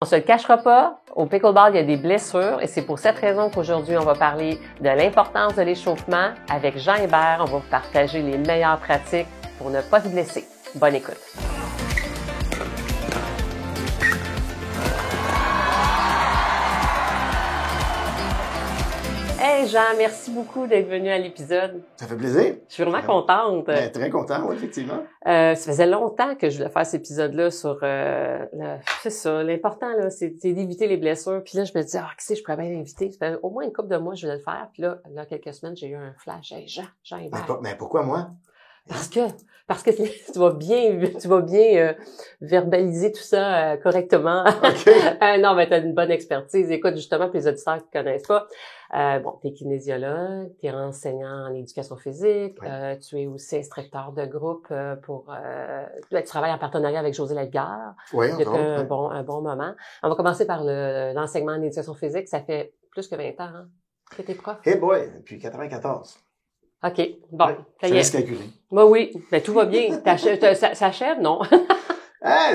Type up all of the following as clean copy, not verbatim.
On se le cachera pas, au pickleball, il y a des blessures et c'est pour cette raison qu'aujourd'hui, on va parler de l'importance de l'échauffement. Avec Jean Hébert, on va vous partager les meilleures pratiques pour ne pas se blesser. Bonne écoute! Hey Jean, merci beaucoup d'être venu à l'épisode. Ça fait plaisir. Je suis vraiment contente. Très content, oui, effectivement. Ça faisait longtemps que je voulais faire cet épisode-là sur c'est ça, l'important là, c'est d'éviter les blessures. Puis là, je me disais, qui c'est, je pourrais bien l'inviter. Ça fait au moins une couple de mois que je voulais le faire. Puis là, quelques semaines, j'ai eu un flash. Hey Jean Hébert. Mais pourquoi moi? Parce que tu vas bien verbaliser tout ça correctement. Okay. Non, mais tu as une bonne expertise. Écoute, justement, pour les auditeurs qui ne connaissent pas, tu es kinésiologue, tu es enseignant en éducation physique, oui. tu es aussi instructeur de groupe tu travailles en partenariat avec José Ledgar depuis un bon moment. On va commencer par l'enseignement en éducation physique. Ça fait plus que 20 ans hein, que tu es prof. Hey boy, depuis 94. OK, bon. Ouais, je laisse calculer. Ben oui, ben tout va bien. Ça achève, non?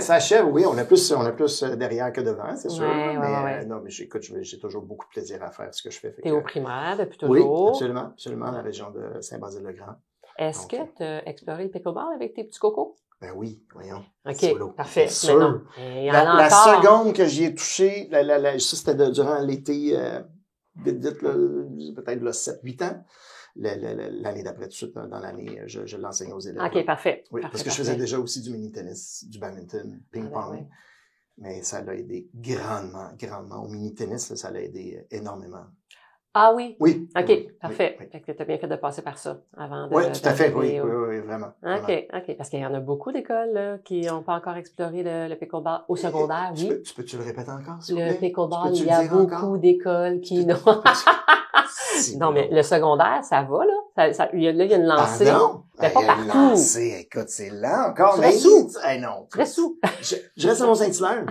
Ça achève, oui. On a plus derrière que devant, c'est sûr. Ouais. Non, mais j'écoute, j'ai toujours beaucoup de plaisir à faire ce que je fais. T'es au primaire depuis toujours? Oui, absolument, dans la région de Saint-Basile-le-Grand. Est-ce que tu as exploré le pickleball avec tes petits cocos? Ben oui, voyons. OK, parfait. C'est sûr. La seconde que j'y ai touché, ça c'était durant l'été, peut-être 7-8 ans. L'année d'après, tout de suite, dans l'année, je l'enseignais aux élèves. OK, parfait. Oui, parce que je faisais déjà aussi du mini-tennis, du badminton, ping-pong. Ouais. Mais ça l'a aidé grandement. Au mini-tennis, ça l'a aidé énormément. Ah oui? Oui. OK, parfait. Oui. Fait que tu as bien fait de passer par ça avant de... Oui, tout à fait. Oui, vraiment. OK. Parce qu'il y en a beaucoup d'écoles là, qui n'ont pas encore exploré le pickleball au secondaire, oui. Peux-tu le répéter encore, s'il vous plaît? Le pickleball, il y a beaucoup d'écoles qui n'ont... Non, mais le secondaire, ça va, là. Il y a une lancée. Pardon? Mais pas partout. Une lancée, écoute, c'est lent encore. Très sous. Non. Très sous. Je reste à Mont-Saint-Hilaire.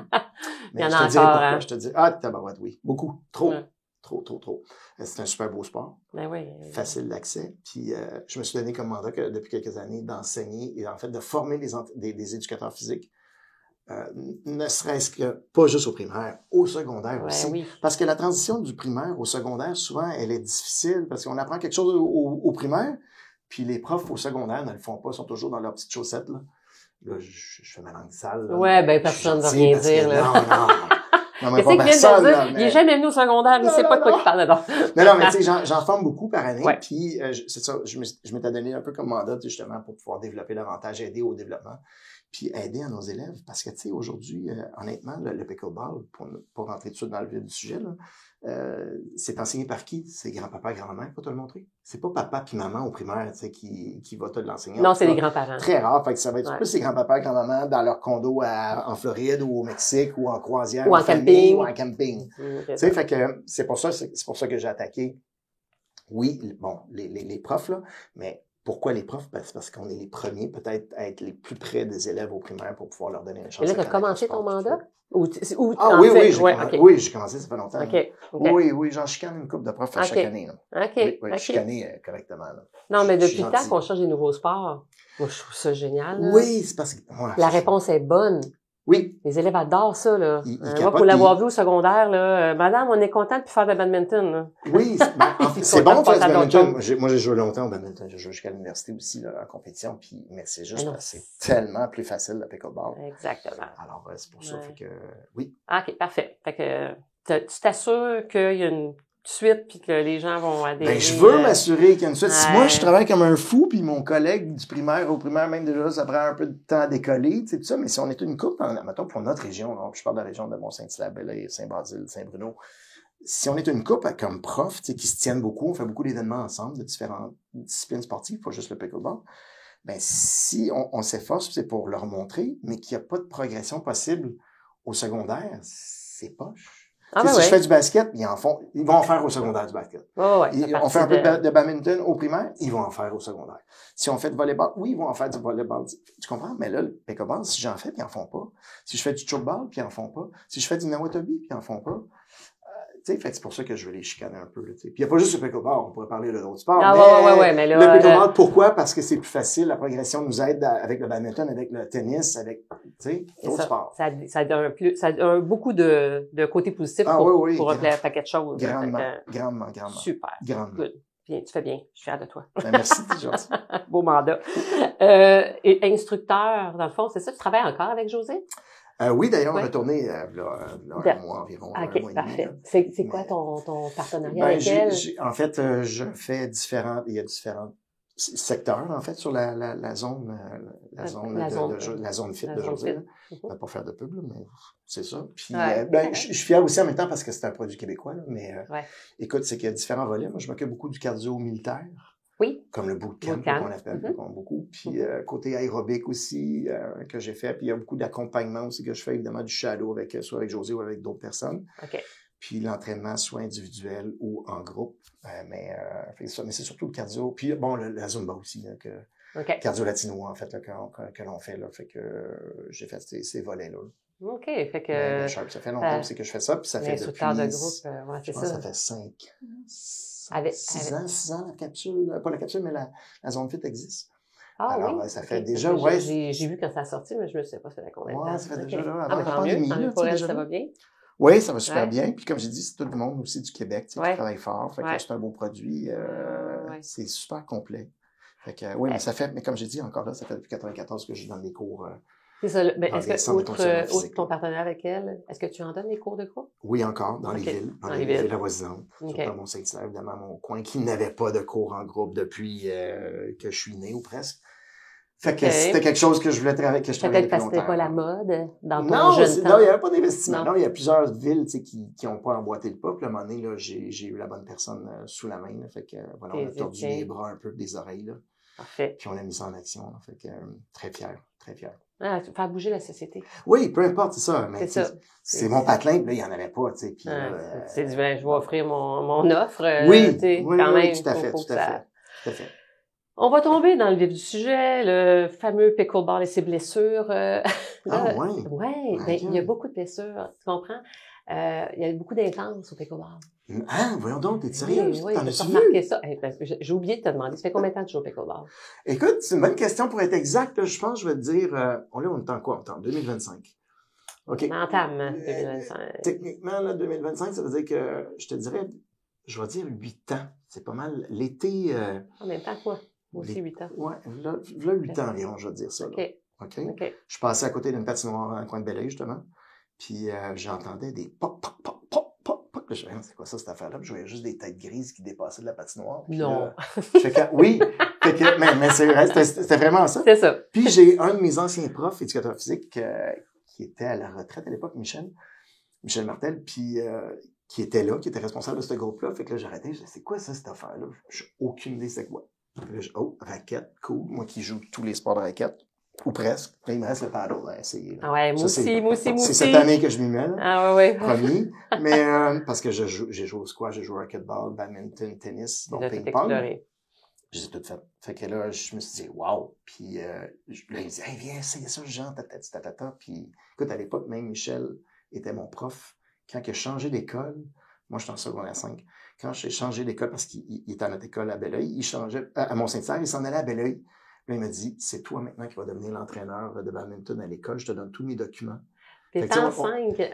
Il y en a encore, hein. Je te dis, tabarouette, oui. Beaucoup. Trop. C'est un super beau sport. Ben oui. Facile d'accès. Puis, je me suis donné comme mandat depuis quelques années d'enseigner et en fait de former des éducateurs physiques. Ne serait-ce que pas juste au primaire, au secondaire aussi. Oui. Parce que la transition du primaire au secondaire, souvent, elle est difficile parce qu'on apprend quelque chose au primaire, puis les profs au secondaire ne le font pas, sont toujours dans leurs petites chaussettes, là. Là, je fais ma langue sale, là. Ouais, ben, personne ne va rien dire, là. Non, mais pas personne, là, il est jamais venu au secondaire, il sait pas de quoi il parle dedans. Non, mais tu sais, j'en forme beaucoup par année, ouais. Puis c'est ça, je m'étais donné un peu comme mandat, justement, pour pouvoir développer davantage, aider au développement, puis aider à nos élèves, parce que, tu sais, aujourd'hui, honnêtement, le pickleball, pour rentrer tout de suite dans le vif du sujet, là, c'est enseigné par qui? C'est grand-papa, grand-maman qui va te le montrer. C'est pas papa puis maman au primaire, tu sais, qui va te l'enseigner. Non, c'est les grands-parents. Très rare, fait que ça va être plus les grands-papas, grand-maman dans leur condo en Floride ou au Mexique ou en croisière. Ou en camping. Ou en camping. Tu sais, fait que c'est pour ça que j'ai attaqué. Oui, bon, les profs, là, mais pourquoi les profs? C'est parce qu'on est les premiers, peut-être, à être les plus près des élèves au primaire pour pouvoir leur donner une chance. Et là, tu as commencé ton mandat? Oui, j'ai commencé, ça fait longtemps. Okay. Oui, j'en chicane une couple de profs chaque année. Là. Oui, chicaner correctement. Là. Non, mais depuis le temps qu'on change des nouveaux sports, moi, je trouve ça génial. Là. Oui, c'est parce que... La réponse est bonne. Oui. Les élèves adorent ça, là. Moi, pour l'avoir vu au secondaire, là, madame, on est content de faire de badminton, là. Oui, c'est bon de faire du badminton. Moi, j'ai joué longtemps au badminton. J'ai joué jusqu'à l'université aussi, là, en compétition. Mais c'est juste parce que c'est tellement plus facile le pickleball. Exactement. Alors, c'est pour ça, fait que, oui. OK, parfait. Fait que, tu t'assures qu'il y a une suite puis que les gens vont adhérer. Ben, je veux m'assurer qu'il y a une suite. Si moi, je travaille comme un fou puis mon collègue du primaire au primaire, même déjà, ça prend un peu de temps à décoller, tu sais, tout ça. Mais si on est une couple, mettons, pour notre région, donc, je parle de la région de Mont-Saint-Hilaire, Saint-Basile, Saint-Bruno. Si on est une couple comme prof, tu sais, qui se tiennent beaucoup, on fait beaucoup d'événements ensemble de différentes disciplines sportives, pas juste le pickleball. Ben, si on s'efforce, c'est pour leur montrer, mais qu'il n'y a pas de progression possible au secondaire, c'est poche. Si je fais du basket, ils vont en faire au secondaire du basket. On fait un peu de badminton au primaire, ils vont en faire au secondaire. Si on fait du volleyball, oui, ils vont en faire du volleyball. Tu comprends? Mais là, le pickleball, si j'en fais, puis ils en font pas. Si je fais du chokeball, puis ils en font pas. Si je fais du nawatobi, puis ils en font pas. sais, fait que c'est pour ça que je veux les chicaner un peu, là, tu sais. Puis il n'y a pas juste le pickleball, on pourrait parler de d'autres sports. Ah, ouais, mais là. Le pickleball, pourquoi? Parce que c'est plus facile, la progression nous aide avec le badminton, avec le tennis, avec, tu sais, d'autres sports. Ça a beaucoup de côtés positifs pour un paquet de choses. Grandement. Super. Grandement. Good. Bien, tu fais bien. Je suis fière de toi. Ben, merci, c'est gentil. Beau mandat. Et instructeur, dans le fond, c'est ça? Tu travailles encore avec José? Oui, d'ailleurs, on a tourné un mois environ. OK, un mois parfait. Et demi, c'est quoi ton partenariat avec elle? En fait, je fais il y a différents secteurs, en fait, sur la zone fit de José. On va pas faire de pub, là, mais c'est ça. Puis, je suis fier aussi en même temps parce que c'est un produit québécois, là, mais écoute, c'est qu'il y a différents volets. Moi, je m'occupe beaucoup du cardio militaire. Oui. Comme le bootcamp qu'on appelle, beaucoup. Puis côté aérobique aussi, que j'ai fait. Puis il y a beaucoup d'accompagnement aussi que je fais, évidemment, du shadow soit avec José ou avec d'autres personnes. OK. Puis l'entraînement soit individuel ou en groupe. Mais c'est surtout le cardio. Puis bon, la Zumba aussi, là, cardio latino, en fait, là, que l'on fait. Là, fait que j'ai fait ces volets-là. OK. Fait que. Ça fait longtemps aussi que je fais ça. Puis ça fait depuis. De groupe, je pense que ça fait 6 ans, la capsule, pas la capsule, mais la zone fit existe. Alors, ça fait déjà, j'ai vu quand ça a sorti, mais je ne sais pas, ça fait combien de temps. Ça fait déjà, là, avant la pandémie. Tant mieux pour elle, ça va bien? Oui, ça va super bien. Puis comme j'ai dit, c'est tout le monde aussi du Québec, qui travaille fort. Fait que c'est un beau produit. C'est super complet. Fait que, mais comme j'ai dit, encore là, ça fait depuis 1994 que je donne des cours. C'est ça. Mais est-ce que, outre ton partenariat avec elle, est-ce que tu en donnes des cours de groupe? Oui, encore, dans les villes. Dans les villes avoisinantes. Surtout dans mon secteur, évidemment, mon coin, qui n'avait pas de cours en groupe depuis que je suis né ou presque. Fait que c'était quelque chose que je voulais travailler, que je travaillais depuis longtemps. Peut-être parce que c'était pas la mode dans ton jeune temps. Non, il n'y avait pas d'investissement. Non, il y a plusieurs villes, qui n'ont pas emboîté le pas. Puis à un moment donné, là, j'ai eu la bonne personne sous la main. Là, fait que, voilà, on a tordu les bras un peu des oreilles, là. Parfait. Puis on a mis ça en action. Là, fait que, très fier, très fier. Faire bouger la société. Oui, peu importe, c'est ça. Mais c'est mon patelin, là, il n'y en avait pas, tu sais. Puis, je vais offrir mon offre. Oui, quand même, tout à fait. On va tomber dans le vif du sujet, le fameux pickleball et ses blessures. Il y a beaucoup de blessures, tu comprends? Il y a beaucoup d'intenses au pickleball. Voyons donc, t'es sérieuse? Oui, t'as remarqué ça. J'ai oublié de te demander, ça fait combien de temps que tu joues au pickleball? Écoute, c'est une bonne question pour être exact. Là, je pense que je vais te dire, on est en quoi? On est en 2025. OK. On entame 2025. Techniquement, là, 2025, ça veut dire que, je te dirais, je vais dire 8 ans. C'est pas mal. L'été... En même temps, quoi? Moi aussi, 8 ans. Ouais, là 8 ans environ, je vais te dire ça. Là. OK. Je passais à côté d'une patinoire dans le coin de Belleuil, justement. Puis j'entendais des pop, pop, pop, pop, pop, pop. Je disais, c'est quoi ça, cette affaire-là? Puis je voyais juste des têtes grises qui dépassaient de la patinoire. Puis non. Oui. Mais c'est vrai, c'était vraiment ça. C'est ça. Puis j'ai un de mes anciens profs, éducateur physique, qui était à la retraite à l'époque, Michel Martel, puis qui était là, qui était responsable de ce groupe-là. Fait que là, j'arrêtais, je disais, c'est quoi ça, cette affaire-là? J'ai aucune idée c'est quoi. Puis là, raquette, cool. Moi qui joue tous les sports de raquette. Ou presque. Là, il me reste le paddle à essayer. Ah ouais, moi aussi. C'est cette année que je m'y mets, là. Ah ouais. Promis. Mais, parce que j'ai joué au squash, j'ai joué au racquetball, badminton, tennis, donc ping-pong. J'ai tout fait. Fait que là, je me suis dit, wow. Puis, là, il me dit, hey, viens, essayer ça, Jean, tatata. Puis, écoute, à l'époque, même Michel était mon prof. Quand il a changé d'école, moi, j'étais en secondaire 5. Quand j'ai changé d'école, parce qu'il était à notre école à Belleuil, il changeait, à Mont-Saint-Hilaire, il s'en allait à Belleuil. Là, il m'a dit, c'est toi maintenant qui vas devenir l'entraîneur de badminton à l'école. Je te donne tous mes documents. T'es en 5?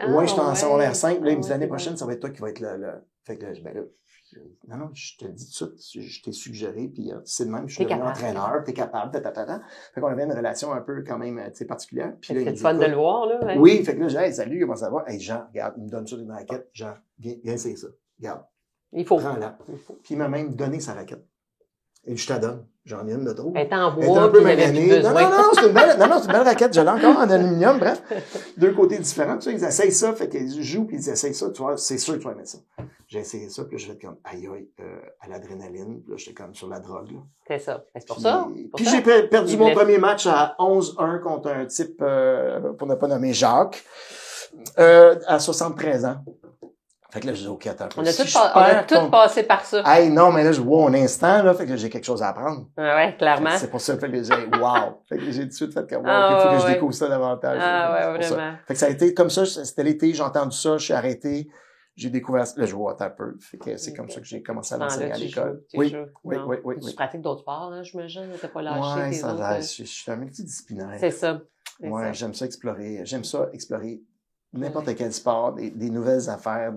Oui, j'étais en secondaire 5. Là, il me dit, l'année prochaine, ça va être toi qui va être le... Fait que là, non, je te le dis tout de suite, je t'ai suggéré, puis c'est de même, je suis devenu entraîneur, t'es capable, Fait qu'on avait une relation un peu quand même, particulière. Puis là, c'est fun de le voir, là. Ouais. Oui, fait que là, j'ai dit, hey, salut, comment ça va? Hey, Jean, regarde, il me donne ça une raquette. Jean, viens essayer ça. Regarde. Il faut. Prends-la. Puis il m'a même donné sa raquette. Et je te donne. J'en ai une de trop. Elle est en bois, puis il avait plus besoin. C'est une belle raquette. Je l'ai encore en aluminium. Bref, deux côtés différents. Tu sais, ils essayent ça, fait qu'ils jouent, puis ils essayent ça. Tu vois, c'est sûr que tu vas mettre ça. J'ai essayé ça, puis là, je vais être comme, aïe, à l'adrénaline. Puis là, j'étais comme sur la drogue, là. C'est ça. C'est pour ça. Puis j'ai perdu mon premier match à 11-1 contre un type, pour ne pas nommer Jacques, à 73 ans. Fait que là, je dis, OK, attends. On a tout passé par ça. Hey, non, mais là, je vois un instant, là, fait que j'ai quelque chose à apprendre. Ouais, clairement. C'est pour ça, fait que j'ai, wow. Fait que j'ai tout de suite fait comme, wow, il faut que je découvre ça davantage. Ah, ouais, vraiment. Fait que ça a été comme ça, c'était l'été, j'ai entendu ça, je suis arrêté. j'ai découvert le jeu water polo. Fait que c'est comme ça que j'ai commencé à l'enseigner à l'école. Oui, Tu pratiques d'autres sports, là, j'imagine. T'as pas lâché tes autres. Ouais, je suis un multidisciplinaire. C'est ça. Ouais, j'aime ça explorer n'importe quel sport, des nouvelles affaires.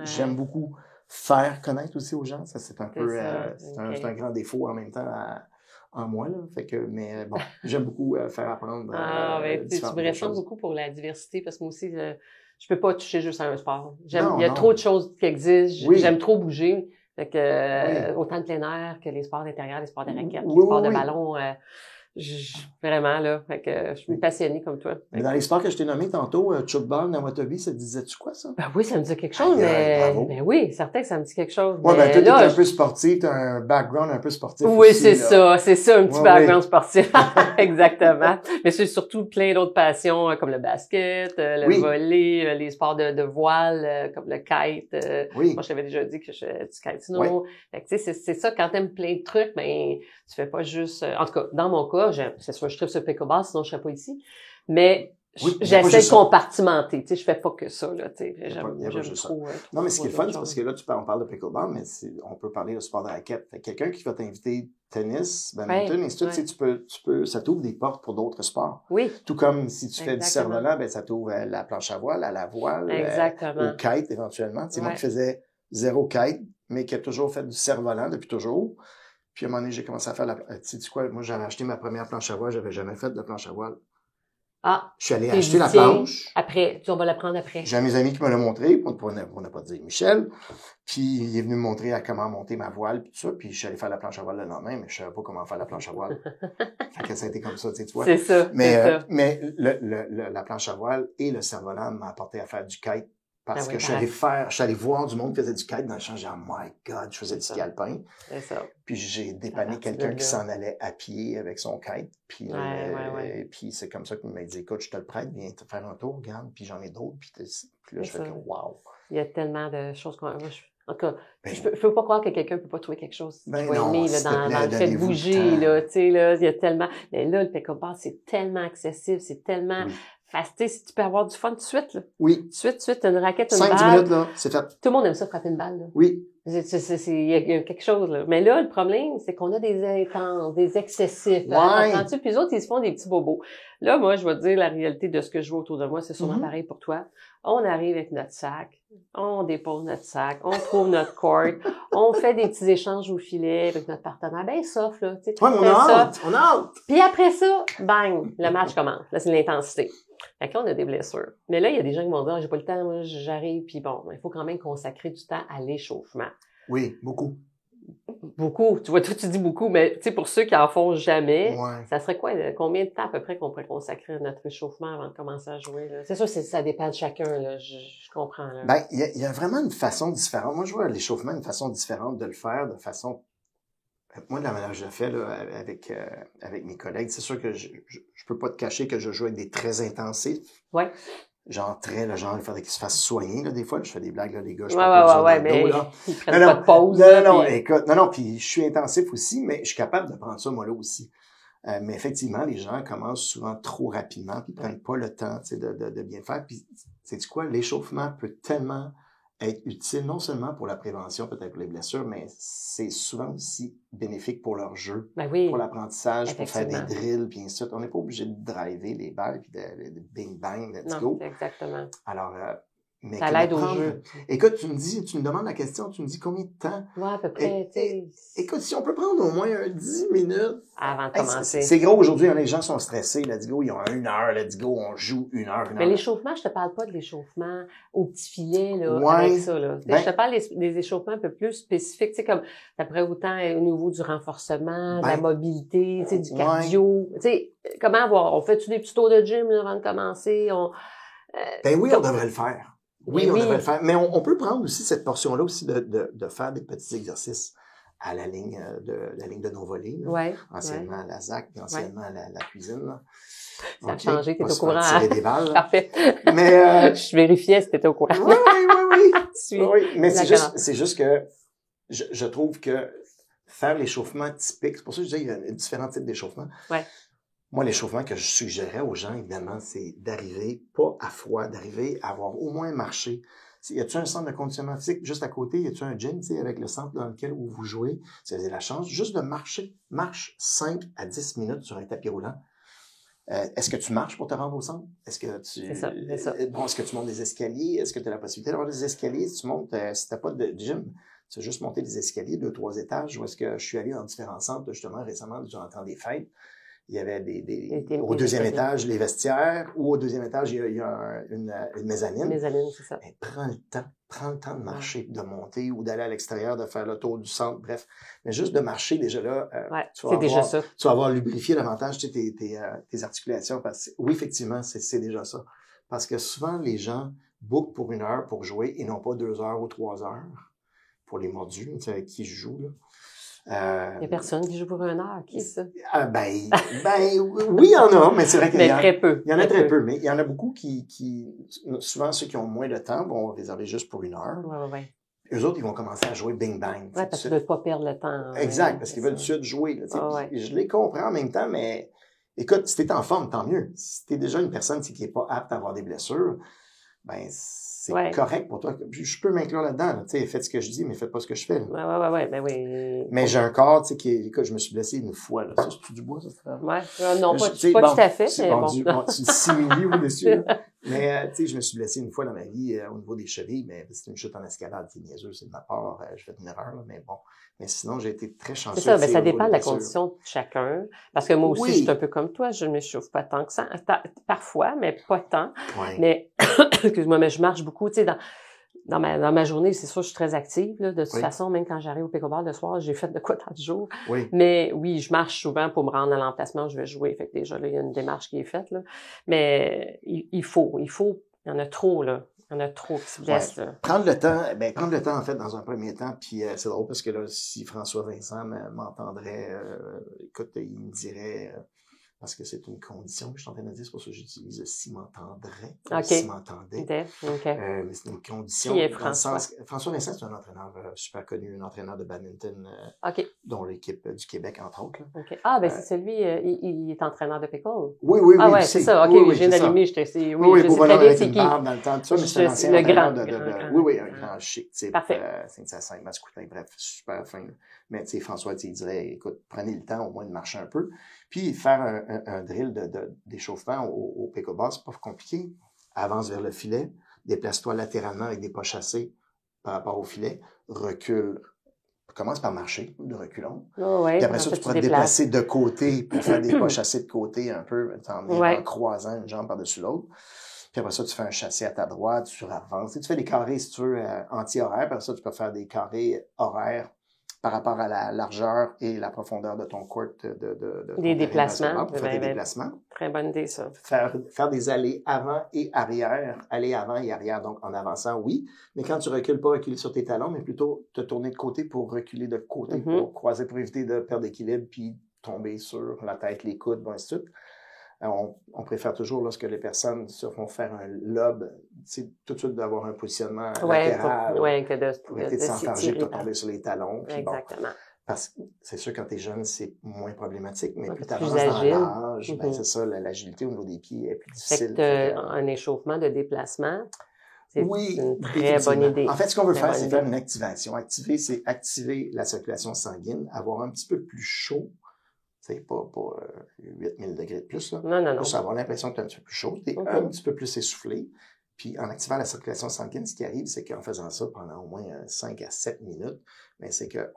J'aime beaucoup faire connaître aussi aux gens. Ça, c'est un peu, c'est un grand défaut en même temps en moi, là. Fait que, mais bon, j'aime beaucoup faire apprendre. Tu me ressembles beaucoup pour la diversité parce que moi aussi, je peux pas toucher juste à un sport. Il y a trop de choses qui existent. J'aime trop bouger. Fait que, autant le plein air que les sports d'intérieur, les sports de raquettes, les sports de ballon. Vraiment, là. Fait que je suis passionnée comme toi. Mais dans les sports que je t'ai nommés tantôt, Chukball, Nawatobi, ça te disait-tu quoi, ça? Ben oui, ça me dit quelque chose, mais oui, certain que ça me dit quelque chose. Ouais, ben, toi, t'es un peu sportif, t'as un background un peu un petit background sportif. Exactement. Mais c'est surtout plein d'autres passions, comme le basket, le volley, les sports de voile, comme le kite. Moi, je t'avais déjà dit que je fais du kitino. Oui. Fait que, tu sais, c'est ça, quand t'aimes plein de trucs, ben, tu fais pas juste, en tout cas, dans mon cas, c'est sûr, je tripe sur pickleball, sinon je serais pas ici. Mais j'essaie de compartimenter. Tu sais, je fais pas que ça, là. Tu sais, j'aime trop. Non, mais ce qui est fun, c'est parce que là, on parle de pickleball, mais on peut parler de sport de raquette. Fait quelqu'un qui va t'inviter tennis, badminton, et tout, tu peux, ça t'ouvre des portes pour d'autres sports. Oui. Tout comme si tu fais du cerf-volant, ben, ça t'ouvre à la planche à voile, à la voile, au kite, éventuellement. C'est moi qui faisais 0 kite, mais qui a toujours fait du cerf-volant depuis toujours. Puis à un moment donné, j'ai commencé à faire tu sais quoi, moi j'avais acheté ma première planche à voile, j'avais jamais fait de planche à voile. Ah. Je suis allé acheter la planche. Après, on va la prendre après. J'ai un de mes amis qui me l'a montré, pour ne pas dire Michel. Puis il est venu me montrer à comment monter ma voile, puis tout ça. Puis je suis allé faire la planche à voile le lendemain, mais je savais pas comment faire la planche à voile. Fait que ça a été comme ça, tu vois. C'est ça. Mais la planche à voile et le cerf-volant m'ont apporté à faire du kite. Parce que je suis allé voir du monde qui faisait du kite dans le champ. J'ai dit, oh my God, je faisais du ski alpin. C'est ça. Puis j'ai dépanné quelqu'un qui s'en allait à pied avec son kite. Puis, puis c'est comme ça qu'il m'a dit, écoute, je te le prête, viens te faire un tour, regarde. Puis j'en ai d'autres. Puis là, je fais que, wow. Il y a tellement de choses qu'on... En tout cas, je peux pas croire que quelqu'un peut pas trouver quelque chose qu'il va aimer dans le fait de bouger, là, tu sais, là, il y a tellement... Mais là, le pickleball, c'est tellement accessible, c'est tellement... facile, si tu peux avoir du fun tout de suite, là. Oui. Tout de suite, une raquette, une balle. 5-10 minutes, là, c'est fait. Tout le monde aime ça, frapper une balle, là. Oui. Il y a quelque chose, là. Mais là, le problème, c'est qu'on a des intenses, des excessifs. Puis les autres, ils se font des petits bobos. Là, moi, je vais te dire la réalité de ce que je vois autour de moi. C'est sûrement pareil pour toi. On arrive avec notre sac. On dépose notre sac. On trouve notre court. On fait des petits échanges au filet avec notre partenaire. Ben, soft, là. Ouais, on a hâte. Puis après ça, bang, le match commence. Là, c'est l'intensité. Fait que là, on a des blessures. Mais là, il y a des gens qui vont dire, j'ai pas le temps, moi, j'arrive, puis bon, il faut quand même consacrer du temps à l'échauffement. Oui, beaucoup. Beaucoup. Tu vois, toi, tu dis beaucoup, mais tu sais, pour ceux qui en font jamais, ça serait quoi, combien de temps à peu près qu'on pourrait consacrer à notre échauffement avant de commencer à jouer, là? C'est sûr, ça dépend de chacun, là. Je comprends, là. Ben, il y a vraiment une façon différente. Moi, je vois l'échauffement une façon différente de le faire, de façon... Moi, de la manière que je le fais là, avec mes collègues, c'est sûr que je peux pas te cacher que je joue avec des très intensifs. Ouais. Genre il faudrait qu'ils se fassent soigner, là, des fois. Je fais des blagues, là, les gars, je mais ils prennent pas de pause. Écoute, puis je suis intensif aussi, mais je suis capable de prendre ça, moi, là, aussi. Mais effectivement, les gens commencent souvent trop rapidement, puis ils prennent pas le temps, tu sais, de bien faire. Puis, sais-tu quoi? L'échauffement peut tellement être utile, non seulement pour la prévention, peut-être pour les blessures, mais c'est souvent aussi bénéfique pour leur jeu, pour l'apprentissage, pour faire des drills, puis ainsi de suite. On n'est pas obligé de driver les balles, puis de bing bang, let's go. Exactement. Alors, mais ça l'aide au jeu. Écoute, tu me demandes la question, tu me dis combien de temps? Ouais, à peu près, écoute, si on peut prendre au moins 10 minutes. Avant de commencer. C'est gros aujourd'hui, les gens sont stressés, let's go, ils ont 1 heure, let's go, on joue 1 heure, 1 heure. Mais l'échauffement, je te parle pas de l'échauffement au petit filet, là, avec ça, là. Je te parle des échauffements un peu plus spécifiques, tu sais, comme, d'après autant au niveau du renforcement, de la mobilité, tu sais, du cardio. Tu sais, comment avoir, on fait-tu des petits tours de gym, là, avant de commencer? On devrait le faire. Oui, on devrait le faire. Mais on peut prendre aussi cette portion-là aussi de faire des petits exercices à la ligne de nos volets. Anciennement à la ZAC, puis anciennement à la cuisine. Là. Ça a changé, t'es au courant. Tirer des balles. Parfait. Mais je vérifiais si t'étais au courant. Oui. Mais c'est juste que je trouve que faire l'échauffement typique, c'est pour ça que je dis qu'il y a différents types d'échauffement. Ouais. Moi, l'échauffement que je suggérais aux gens, évidemment, c'est d'arriver pas à froid, d'arriver à avoir au moins marché Y a-tu un centre de conditionnement physique juste à côté? Y a-tu un gym, tu sais, avec le centre dans lequel vous jouez? Si vous avez la chance, juste de marche 5 à 10 minutes sur un tapis roulant. Est-ce que tu marches pour te rendre au centre? Est-ce que C'est ça. Bon, est-ce que tu montes des escaliers? Est-ce que tu as la possibilité d'avoir des escaliers? Si tu montes, si t'as pas de gym, tu vas juste monter des escaliers, 2-3 étages, où est-ce que je suis allé dans différents centres, justement, récemment, durant le temps des fêtes. Il y avait au deuxième étage, les vestiaires, ou au deuxième étage, il y a une mezzanine. Mezzanine, c'est ça. Mais prends le temps de marcher, de monter, ou d'aller à l'extérieur, de faire le tour du centre, bref. Mais juste de marcher, déjà là, tu vas avoir lubrifié davantage, tu sais, tes articulations, parce que, oui, effectivement, c'est déjà ça. Parce que souvent, les gens bookent pour 1 heure pour jouer, et non pas 2 heures ou 3 heures, pour les mordus, tu sais, avec qui je joue, là. Il n'y a personne qui joue pour 1 heure. Qui est ça? Oui, il y en a, mais c'est vrai qu'il y en a très peu. Il y en a très peu, mais il y en a beaucoup qui, souvent ceux qui ont moins de temps vont réserver juste pour 1 heure. Ouais. Eux autres, ils vont commencer à jouer bing-bang. Ouais, parce qu'ils ne veulent pas perdre le temps. Exact, parce qu'ils veulent tout de suite jouer. Là, je les comprends en même temps, mais écoute, si t'es en forme, tant mieux. Si t'es déjà une personne qui est pas apte à avoir des blessures, ben c'est correct pour toi. Je peux m'inclure là-dedans. Tu sais, faites ce que je dis, mais faites pas ce que je fais. Là. Ouais, ben oui. Mais j'ai un corps, tu sais, écoute, je me suis blessé 1 fois. Là. Ça, c'est tout du bois, ça, frère. Ouais, non, pas tout à fait, mais bon. Tu similes au-dessus. Mais, tu sais, je me suis blessé 1 fois dans ma vie au niveau des chevilles, mais c'était une chute en escalade, c'est niaiseux, c'est de ma part. Je fais une erreur, là, mais bon. Mais sinon, j'ai été très chanceux. C'est ça, mais ça dépend de la condition de chacun. Parce que moi aussi, je suis un peu comme toi, je ne m'échauffe pas tant que ça. Parfois, mais pas tant. Ouais. Mais, excuse-moi, mais je marche beaucoup, tu sais, dans ma journée, c'est sûr, je suis très active, là. De toute façon, même quand j'arrive au pickleball le soir, j'ai fait de quoi tant de jours. Oui. Mais oui, je marche souvent pour me rendre à l'emplacement où je vais jouer. Fait que déjà, là, il y a une démarche qui est faite, là. Mais il faut. Il y en a trop, là. Il y en a trop qui se blessent, là. Prendre le temps, en fait, dans un premier temps, puis c'est drôle parce que là, si François Vincent m'entendrait, écoute, il me dirait, parce que c'est une condition que je suis en train de dire, c'est pour ça que j'utilise s'il m'entendrait, s'il m'entendait. Mais c'est une condition. Qui est François? François Vincent, c'est un entraîneur super connu, un entraîneur de badminton, dont l'équipe du Québec, entre autres. Là. Ah, ben c'est celui, il est entraîneur de pickle. Oui. Ah ouais, c'est ça. OK, oui, je viens d'allumer, je sais pour très bien c'est qui. Dans le temps de ça, mais c'est un ancien entraîneur oui, un grand chic, tu sais. Parfait. Saint-Hyacinthe, Mascoutin, bref, super fin. Mais tu sais, François, il dirait, écoute, prenez le temps au moins de marcher un peu. Puis faire un drill d'échauffement au pickleball, c'est pas compliqué. Avance vers le filet, déplace-toi latéralement avec des pas chassés par rapport au filet, recule. Commence par marcher, de reculons. Puis après ça, tu pourras te déplacer de côté pour faire des pas chassés de côté un peu, en croisant une jambe par-dessus l'autre. Puis après ça, tu fais un chassé à ta droite, tu avances. Tu fais des carrés, si tu veux, anti-horaires. Après ça, tu peux faire des carrés horaires par rapport à la largeur et la profondeur de ton court des déplacements. Pour faire des déplacements. Très bonne idée, ça. Faire des allées avant et arrière. Aller avant et arrière, donc en avançant, oui. Mais quand tu recules, pas reculer sur tes talons, mais plutôt te tourner de côté pour reculer de côté, pour croiser, pour éviter de perdre l'équilibre, puis tomber sur la tête, les coudes, bon, ainsi de suite. On préfère toujours, lorsque les personnes se font faire un lob, tout de suite d'avoir un positionnement latéral pour éviter de s'enfarger et de tomber sur les talons. Puis exactement. Bon, parce que c'est sûr, quand tu es jeune, c'est moins problématique, mais plus tu avances dans l'âge, c'est ça, l'agilité au niveau des pieds est plus difficile. Un échauffement de déplacement, c'est une très bonne idée. En fait, ce qu'on veut faire, c'est faire une activation. C'est activer la circulation sanguine, avoir un petit peu plus chaud. C'est pas 8000 degrés de plus, là. Non. Juste avoir l'impression que tu es un petit peu plus chaud, tu es un petit peu plus essoufflé. Puis en activant la circulation sanguine, ce qui arrive, c'est qu'en faisant ça pendant au moins 5 à 7 minutes, ben, c'est que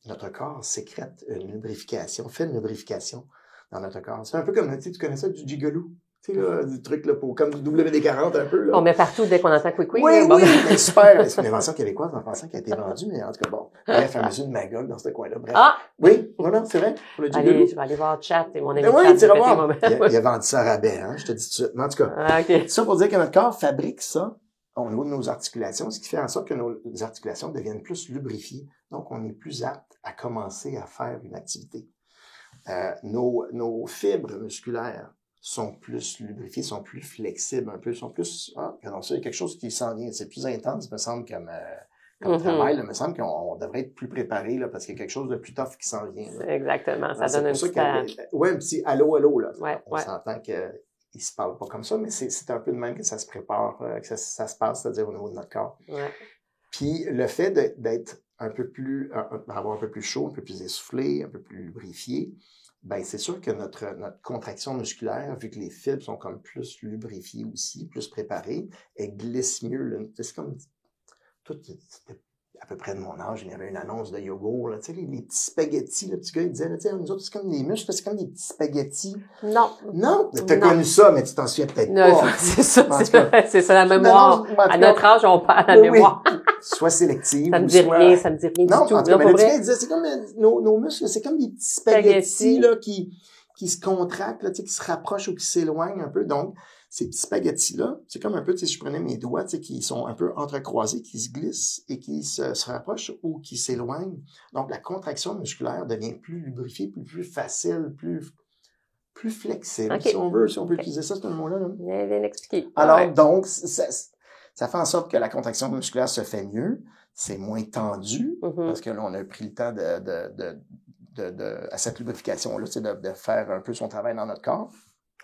notre corps sécrète une lubrification, fait une lubrification dans notre corps. C'est un peu comme, tu connais ça, du gigolo? Tu sais, là, du truc, là, comme du WD-40 un peu, là. On met partout dès qu'on entend quick. Oui, mais super. C'est une invention québécoise, en pensant qu'elle a été vendue, mais en tout cas, bon. Bref, à mesure de Magog dans ce coin-là. Bref. Oui, non, c'est vrai. Pour le Allez, je vais aller voir Chat et mon ami Chat. Il a vendu ça à rabais, hein, je te dis tout de suite. Mais en tout cas, ça pour dire que notre corps fabrique ça au niveau de nos articulations, ce qui fait en sorte que nos articulations deviennent plus lubrifiées. Donc, on est plus apte à commencer à faire une activité. Nos fibres musculaires sont plus lubrifiés, sont plus flexibles un peu, sont plus... regardons ça, il y a quelque chose qui s'en vient. C'est plus intense, me semble, comme travail. Il me semble qu'on devrait être plus préparé, là, parce qu'il y a quelque chose de plus tough qui s'en vient. Là. Exactement, ça donne un petit... un petit allô, là. Ouais, on s'entend que ils se parlent pas comme ça, mais c'est un peu de même que ça se prépare, que ça se passe, c'est-à-dire au niveau de notre corps. Ouais. Puis le fait d'être un peu plus, avoir un peu plus chaud, un peu plus essoufflé, un peu plus lubrifié, ben c'est sûr que notre contraction musculaire, vu que les fibres sont comme plus lubrifiées aussi, plus préparées, elles glissent mieux. Là. C'est comme tout. À peu près de mon âge, il y avait une annonce de yogourt, là, tu sais, les petits spaghettis, le petit gars, il disait, là, tu sais, nous autres, c'est comme des muscles, c'est comme des petits spaghettis. Non. Non? T'as connu ça, mais tu t'en souviens peut-être pas. C'est ça, c'est ça, la mémoire. À notre âge, on perd la mémoire. Soit sélective. Ça me dit rien, ça me dit rien non, du tout. En tout cas, mais le petit gars, il disait, c'est comme nos muscles, c'est comme des petits spaghettis, là, qui se contractent, là, tu sais, qui se rapprochent ou qui s'éloignent un peu. Donc, ces petits spaghettis-là, c'est comme un peu, tu sais, si je prenais mes doigts, tu sais, qui sont un peu entrecroisés, qui se glissent et qui se rapprochent ou qui s'éloignent. Donc, la contraction musculaire devient plus lubrifiée, plus facile, plus flexible, okay. si on veut utiliser ça, ce mot-là. Là. Bien expliqué. Alors, donc, ça fait en sorte que la contraction musculaire se fait mieux, c'est moins tendu, parce que là, on a pris le temps à cette lubrification-là, c'est de faire un peu son travail dans notre corps.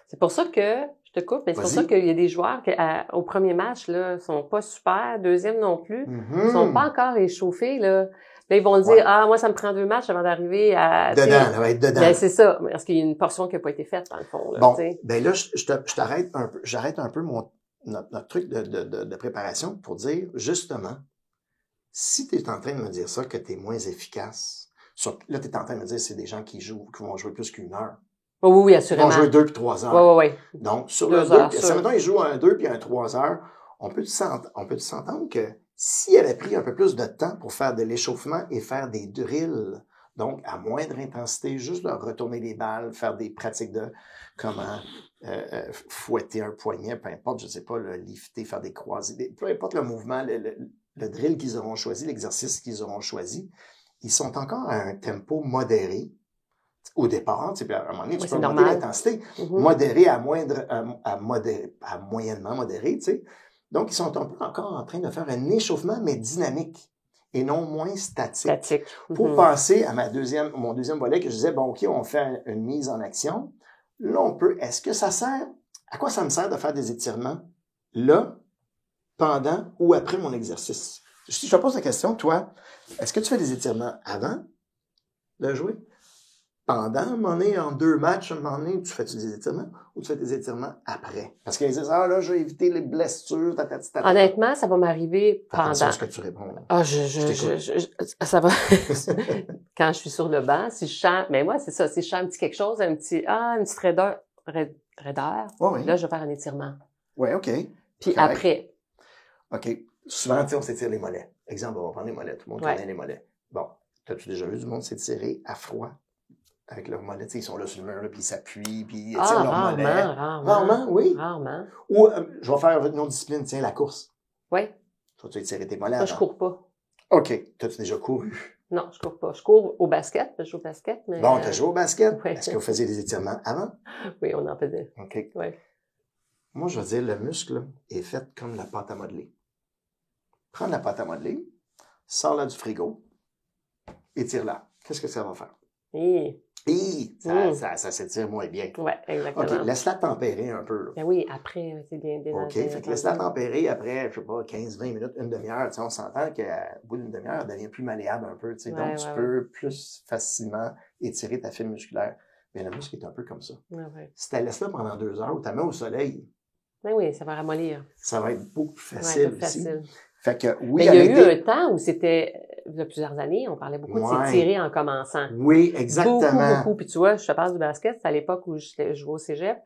C'est pour ça que, je te coupe, mais c'est pour ça qu'il y a des joueurs qui, au premier match, là, sont pas super, deuxième non plus, sont pas encore échauffés, là. Là, ils vont dire, moi, ça me prend 2 matchs avant d'arriver à... Dedans, là, être dedans. Ben, c'est ça, parce qu'il y a une portion qui n'a pas été faite, dans le fond, là, bon, t'sais. Ben là, j'arrête un peu notre truc de préparation pour dire, justement, si tu es en train de me dire ça, que tu es moins efficace, là, tu es en train de me dire, c'est des gens qui vont jouer plus qu'une heure. Oh, oui, assurément. Ils vont jouer 2 puis 3 heures. Oui. Donc, sur le 2, si maintenant ils jouent un 2 puis un 3 heures, on peut s'entendre que s'il avait pris un peu plus de temps pour faire de l'échauffement et faire des drills, donc à moindre intensité, juste de retourner les balles, faire des pratiques de comment fouetter un poignet, peu importe, je sais pas, le lifter, faire des croisés, peu importe le mouvement, le drill qu'ils auront choisi, l'exercice qu'ils auront choisi, ils sont encore à un tempo modéré. Au départ, tu sais, puis à un moment donné, tu peux monter l'intensité, modéré à moyennement modéré, tu sais. Donc, ils sont un peu encore en train de faire un échauffement, mais dynamique et non moins statique. Pour passer à mon deuxième volet, que je disais, bon, OK, on fait une mise en action. Là, est-ce que ça sert, à quoi ça me sert de faire des étirements là, pendant ou après mon exercice? Si je te pose la question, toi, est-ce que tu fais des étirements avant de jouer? Pendant, à un moment donné, en 2 matchs, à un moment donné, tu fais des étirements ou tu fais des étirements après? Parce qu'ils disent, là, je vais éviter les blessures, Honnêtement, ça va m'arriver pendant. C'est ce que tu réponds. Ça va. Quand je suis sur le banc, si je chante, mais moi, c'est ça, si je chante un petit quelque chose, une petite raideur, là, je vais faire un étirement. Oui, OK. Puis après. OK. Souvent, on s'étire les mollets. Exemple, on va prendre les mollets. Tout le monde connaît les mollets. Bon. As-tu déjà vu du monde s'étirer à froid? Avec leurs mollets, ils sont là sur le mur, là, puis ils s'appuient, puis ils étirent leurs mollets. Rarement, oui. Rarement. Ou, je vais faire une autre discipline, tiens, la course. Oui. Toi, tu étirer tes mollets. Moi, je cours pas. OK. T'as-tu déjà couru? Non, je cours pas. Je cours au basket, je joue au basket, mais... Bon, t'as joué au basket? Oui. Est-ce que vous faisiez des étirements avant? Oui, on en faisait. OK. Oui. Moi, je veux dire, le muscle là, est fait comme la pâte à modeler. Prends la pâte à modeler, sors-la du frigo, étire-la. Qu'est-ce que ça va faire? Ça s'étire moins bien. Oui, exactement. OK, laisse-la tempérer un peu. Là. Ben oui, après, c'est bien. OK, fait que laisse-la tempérer après, je sais pas, 15-20 minutes, une demi-heure. On s'entend qu'au bout d'une demi-heure, elle devient plus malléable un peu. Donc, tu peux plus facilement étirer ta fibre musculaire. Mais le muscle est un peu comme ça. Si tu la laisses là pendant 2 heures ou tu la mets au soleil, ben oui, ça va ramollir. Ça va être beaucoup plus facile aussi. Fait que, oui, mais il y a eu un temps où c'était, il y a plusieurs années, on parlait beaucoup de s'étirer en commençant. Oui, exactement. Beaucoup. Puis tu vois, je te parle du basket, c'est à l'époque où je jouais au cégep.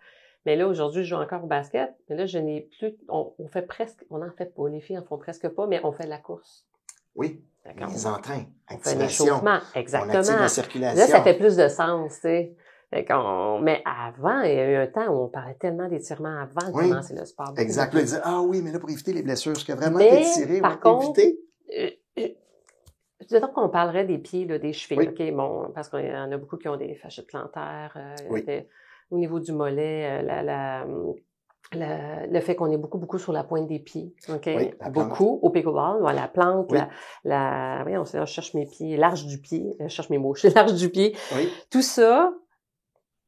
Mais là, aujourd'hui, je joue encore au basket. Mais là, je n'ai plus, on n'en fait pas. Les filles en font presque pas, mais on fait de la course. Oui. Les entraînes. On fait l'échauffement. Exactement. On active la circulation. Là, ça fait plus de sens, tu sais. Mais avant, il y a eu un temps où on parlait tellement d'étirements avant de commencer le sport. Exact. Là, ils disaient, mais là, pour éviter les blessures, est-ce que vraiment t'étirer va éviter? Peut-être qu'on parlerait des pieds, là, des chevilles, OK? Bon, parce qu'il y en a beaucoup qui ont des fasciites plantaires. Au niveau du mollet, le fait qu'on est beaucoup sur la pointe des pieds, OK? Beaucoup au pickleball, la plante, voyons, je cherche mes pieds, l'arche du pied, je cherche mes mots, l'arche du pied. Oui. Tout ça,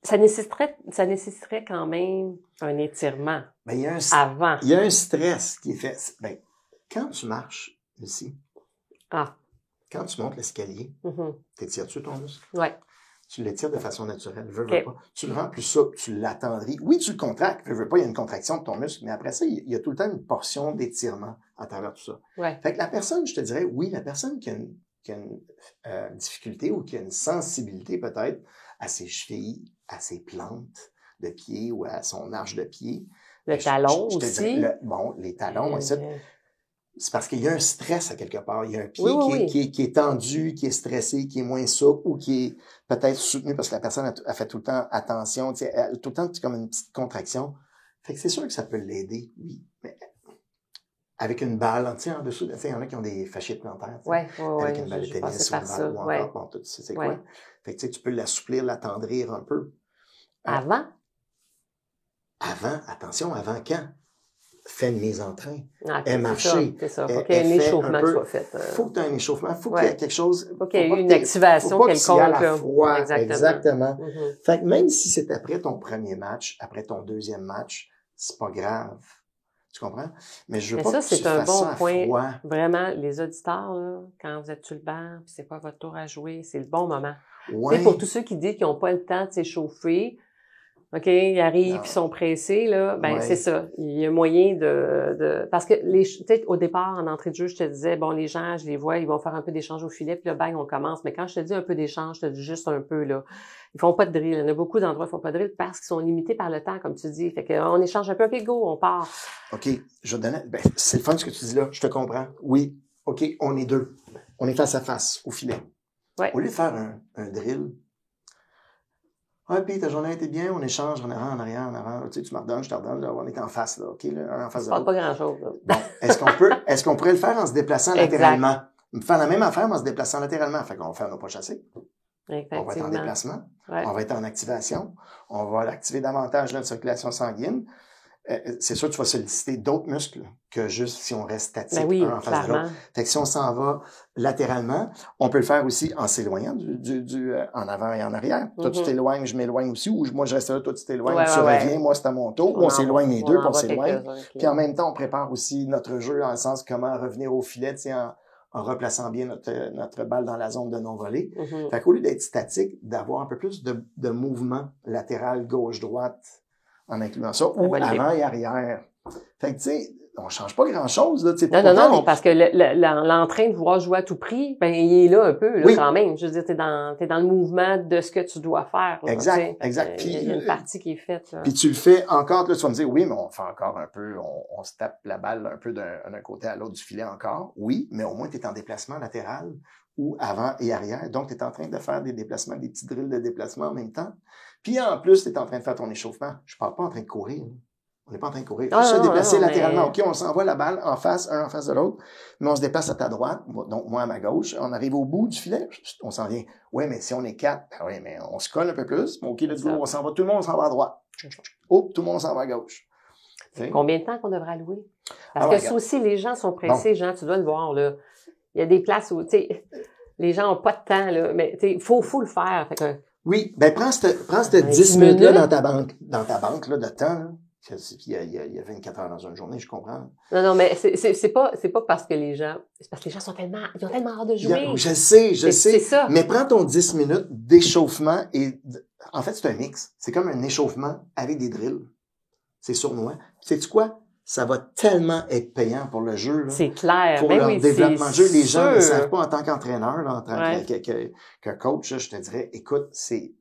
ça nécessiterait quand même un étirement Ben, il y a avant. Il y a un stress qui est fait. Ben, quand tu marches, ici, quand tu montes l'escalier, t'étires-tu ton muscle? Ouais. Tu l'étires de façon naturelle, veux Okay. pas. Tu le rends plus souple, tu l'attendris. Oui, tu le contractes, veux pas, il y a une contraction de ton muscle, mais après ça, il y a tout le temps une portion d'étirement à travers tout ça. Ouais. Fait que la personne, je te dirais, oui, la personne qui a une difficulté ou qui a une sensibilité peut-être à ses chevilles, à ses plantes de pied ou à son arche de pied. Le talon je te aussi. dirais, les talons, c'est parce qu'il y a un stress à quelque part. Il y a un pied qui est tendu, qui est stressé, qui est moins souple ou qui est peut-être soutenu parce que la personne a fait tout le temps attention. Tout le temps, c'est comme une petite contraction. Fait que c'est sûr que ça peut l'aider, oui. Mais avec une balle, en dessous, il y en a qui ont des fasciites plantaires. Avec une balle de tennis ou encore, bon, tu sais quoi. Fait que tu peux l'assouplir, l'attendrir un peu. Avant? Attention, avant quand? Fais une mise en train. Aie marché. C'est ça. Faut qu'il y ait un échauffement qui soit fait. Faut que tu aies un échauffement. Faut qu'il y ait quelque chose. Faut qu'il y ait une activation quelconque. Faut pas qu'il y ait la froid. Exactement. Mm-hmm. Fait que même si c'est après ton premier match, après ton deuxième match, c'est pas grave. Tu comprends? Mais je veux pas que tu fasses ça à froid. Vraiment, les auditeurs, là, quand vous êtes sur le banc, puis c'est pas votre tour à jouer, c'est le bon moment. Ouais. Pour tous ceux qui disent qu'ils n'ont pas le temps de s'échauffer, OK, ils arrivent, ils sont pressés, là, c'est ça. Il y a moyen parce que au départ, en entrée de jeu, je te disais, bon, les gens, je les vois, ils vont faire un peu d'échange au filet, puis là, bang, on commence. Mais quand je te dis un peu d'échange, je te dis juste un peu, là. Ils font pas de drill. Il y en a beaucoup d'endroits qui font pas de drill parce qu'ils sont limités par le temps, comme tu dis. Fait qu'on échange un peu, OK, go, on part. OK, je donne, c'est le fun ce que tu dis là, je te comprends. Oui, OK, on est deux. On est face à face au filet. Ouais. Au lieu de faire un drill, puis ta journée a été bien, on échange en avant, en arrière, en avant. Tu sais, tu me redonnes, je te redonne, là, on est en face, là, OK, là, un en face de l'autre. Ça ne pas grand-chose, là. Bon, est-ce qu'on pourrait le faire en se déplaçant latéralement? Faire la même affaire, mais en se déplaçant latéralement. Fait qu'on va faire nos pas chassés. On va être en déplacement. On va être en activation. On va activer davantage notre circulation sanguine. C'est sûr que tu vas solliciter d'autres muscles que juste si on reste statique un en face de l'autre. Fait que si on s'en va latéralement, on peut le faire aussi en s'éloignant en avant et en arrière. Toi, tu t'éloignes, je m'éloigne aussi, ou moi, je reste là, toi, tu t'éloignes, tu reviens, moi, c'est à mon tour, on s'éloigne les deux, puis on s'éloigne. Puis en même temps, on prépare aussi notre jeu dans le sens comment revenir au filet, tu sais, en replaçant bien notre balle dans la zone de non-volée. Fait qu'au lieu d'être statique, d'avoir un peu plus de mouvement latéral, gauche-droite, en incluant ça, ou avant et arrière. Fait que, tu sais, on change pas grand-chose, là, tu sais. Non, parce que l'entrain de vouloir jouer à tout prix, il est là un peu, là, quand même. Je veux dire, t'es dans le mouvement de ce que tu dois faire, là. Exact. Puis, il y a une partie qui est faite, là. Puis tu le fais encore, là, tu vas me dire, oui, mais on fait encore un peu, on se tape la balle un peu d'un côté à l'autre du filet encore. Oui, mais au moins, tu es en déplacement latéral ou avant et arrière. Donc, tu es en train de faire des déplacements, des petits drills de déplacement en même temps. Puis en plus, tu es en train de faire ton échauffement. Je parle pas en train de courir. On n'est pas en train de courir. Il faut se déplacer latéralement. OK, on s'envoie la balle en face, un en face de l'autre, mais on se déplace à ta droite, donc moi à ma gauche. On arrive au bout du filet, on s'en vient. Oui, mais si on est 4, oui, mais on se colle un peu plus. OK, let's go, on s'en va. Tout le monde s'en va à droite. Oh, tout le monde s'en va à gauche. Combien de temps qu'on devrait allouer? Parce que ça aussi, les gens sont pressés, Jean, tu dois le voir, là. Il y a des places où, tu sais, les gens ont pas de temps, là, mais tu sais, faut le faire. Fait que, oui, prends cette 10 minutes-là dans ta banque, là, de temps, là. Il y a 24 heures dans une journée, je comprends. Non, mais c'est pas parce que c'est parce que les gens ils ont tellement hâte de jouer. Je sais. C'est ça. Mais prends ton 10 minutes d'échauffement et, en fait, c'est un mix. C'est comme un échauffement avec des drills. C'est sournois. Sais-tu quoi? Ça va tellement être payant pour le jeu, là. C'est clair. Pour leur développement de jeu. Les gens ne savent pas en tant qu'entraîneur, là, en tant que coach, là, je te dirais, écoute, c'est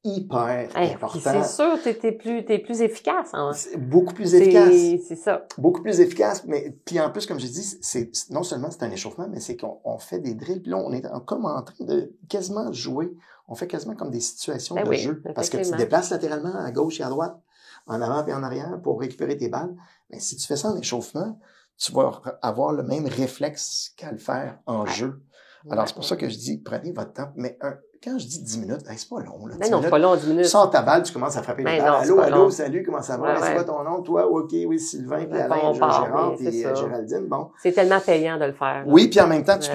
hyper important. C'est sûr, t'es plus efficace. Hein? Beaucoup plus efficace. C'est ça. Beaucoup plus efficace, mais puis en plus, comme je dis, c'est non seulement c'est un échauffement, mais c'est qu'on fait des drills, puis là, on est comme en train de quasiment jouer. On fait quasiment comme des situations de jeu. Parce que tu te déplaces latéralement à gauche et à droite, en avant et en arrière pour récupérer tes balles. Mais si tu fais ça en échauffement, tu vas avoir le même réflexe qu'à le faire en jeu. Alors, c'est pour ça que je dis, prenez votre temps, mais quand je dis 10 minutes, hey, c'est pas long, là. Non, c'est pas long, 10 minutes. Tu sors ta balle, tu commences à frapper les balles. Non, Allô, salut, comment ça va? Ouais, c'est quoi ton nom? Toi, OK, oui, Sylvain, puis Alain, Gérard, puis Géraldine, bon. C'est tellement payant de le faire. Là. Oui, puis en même temps, tu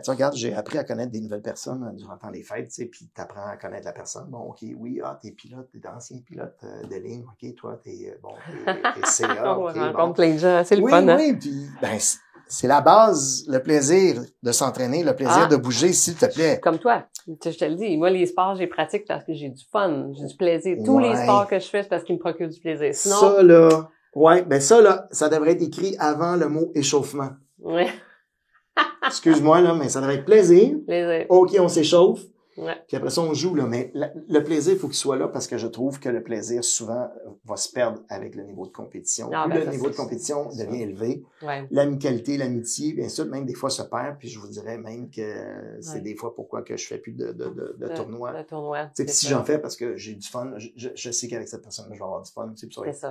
regardes, j'ai appris à connaître des nouvelles personnes durant les fêtes, tu sais, puis tu apprends à connaître la personne. Bon, OK, oui, t'es pilote, t'es ancien pilote de ligne, OK, toi, t'es CA, OK, on rencontre plein de gens, c'est le fun, hein? Oui, puis, c'est la base, le plaisir de s'entraîner, le plaisir de bouger, s'il te plaît. Comme toi, je te le dis. Moi, les sports, j'ai pratique parce que j'ai du fun, j'ai du plaisir. Tous les sports que je fais, c'est parce qu'ils me procurent du plaisir. Sinon... Ça, là, ça devrait être écrit avant le mot échauffement. Oui. Excuse-moi, là, mais ça devrait être plaisir. Plaisir. OK, on s'échauffe. Ouais. Puis après ça, on joue, là. Mais le plaisir, il faut qu'il soit là parce que je trouve que le plaisir, souvent, va se perdre avec le niveau de compétition. Plus le niveau de compétition devient élevé. Ouais. L'amicalité, l'amitié, bien sûr, même des fois se perd. Puis je vous dirais même que c'est des fois pourquoi que je fais plus de tournois. De tournois. Si j'en fais parce que j'ai du fun, je sais qu'avec cette personne-là, je vais avoir du fun.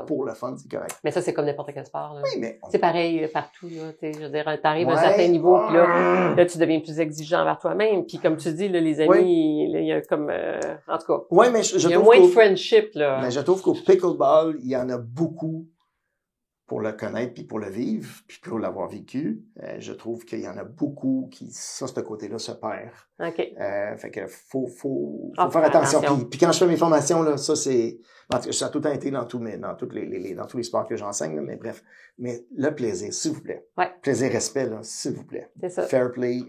Pour le fun, c'est correct. Mais ça, c'est comme n'importe quel sport. Là. Oui, mais... C'est pareil partout. Là, je veux dire, t'arrives à un certain niveau, puis là, tu deviens plus exigeant envers toi-même. Puis comme tu dis, là, les amis, il y a comme... en tout cas, ouais, mais il y a moins de friendship. Là. Mais je trouve qu'au pickleball, il y en a beaucoup pour le connaître, puis pour le vivre, puis pour l'avoir vécu. Je trouve qu'il y en a beaucoup qui, ce côté-là se perd. OK. Fait que faut faire attention. Puis quand je fais mes formations, là, ça c'est... En tout cas, ça a tout le temps été dans tous les sports que j'enseigne, là, mais bref. Mais le plaisir, s'il vous plaît. Ouais. Plaisir, respect, là, s'il vous plaît. C'est ça. Fair play.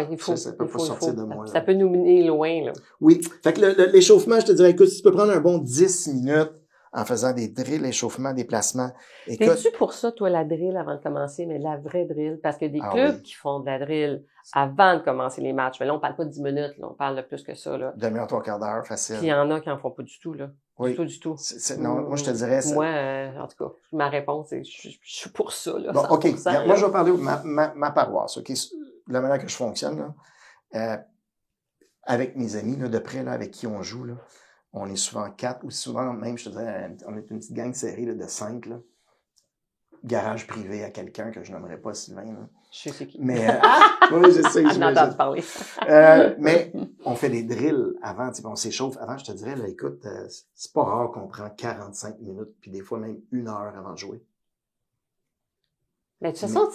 Il faut, ça peut pas sortir de moi. Ça peut nous mener loin, là. Oui. Fait que l'échauffement, je te dirais, écoute, si tu peux prendre un bon 10 minutes en faisant des drills, échauffements, déplacements. T'es-tu pour ça, toi, la drill avant de commencer, mais la vraie drill? Parce qu'il y a des clubs qui font de la drill avant de commencer les matchs. Mais là, on parle pas de 10 minutes, là. On parle de plus que ça, là. Demi-heure, 3/4 d'heure, facile. Puis il y en a qui en font pas du tout, là. Oui. Du tout. Non, moi, je te dirais ça. Moi, en tout cas, ma réponse, c'est je suis pour ça, là. Bon, OK. Là. Moi, je vais parler de ma paroisse, OK? La manière que je fonctionne, là, avec mes amis, là, de près, là, avec qui on joue, là, on est souvent 4 ou souvent même, je te dirais, on est une petite gang serrée là, de 5, là. Garage privé à quelqu'un que je nommerai pas Sylvain, là. Je sais qui. Mais, oui, je sais. On entend parler. Mais on fait des drills avant, on s'échauffe. Avant, je te dirais, là, écoute, c'est pas rare qu'on prend 45 minutes, puis des fois même 1 heure avant de jouer. Mais de toute façon,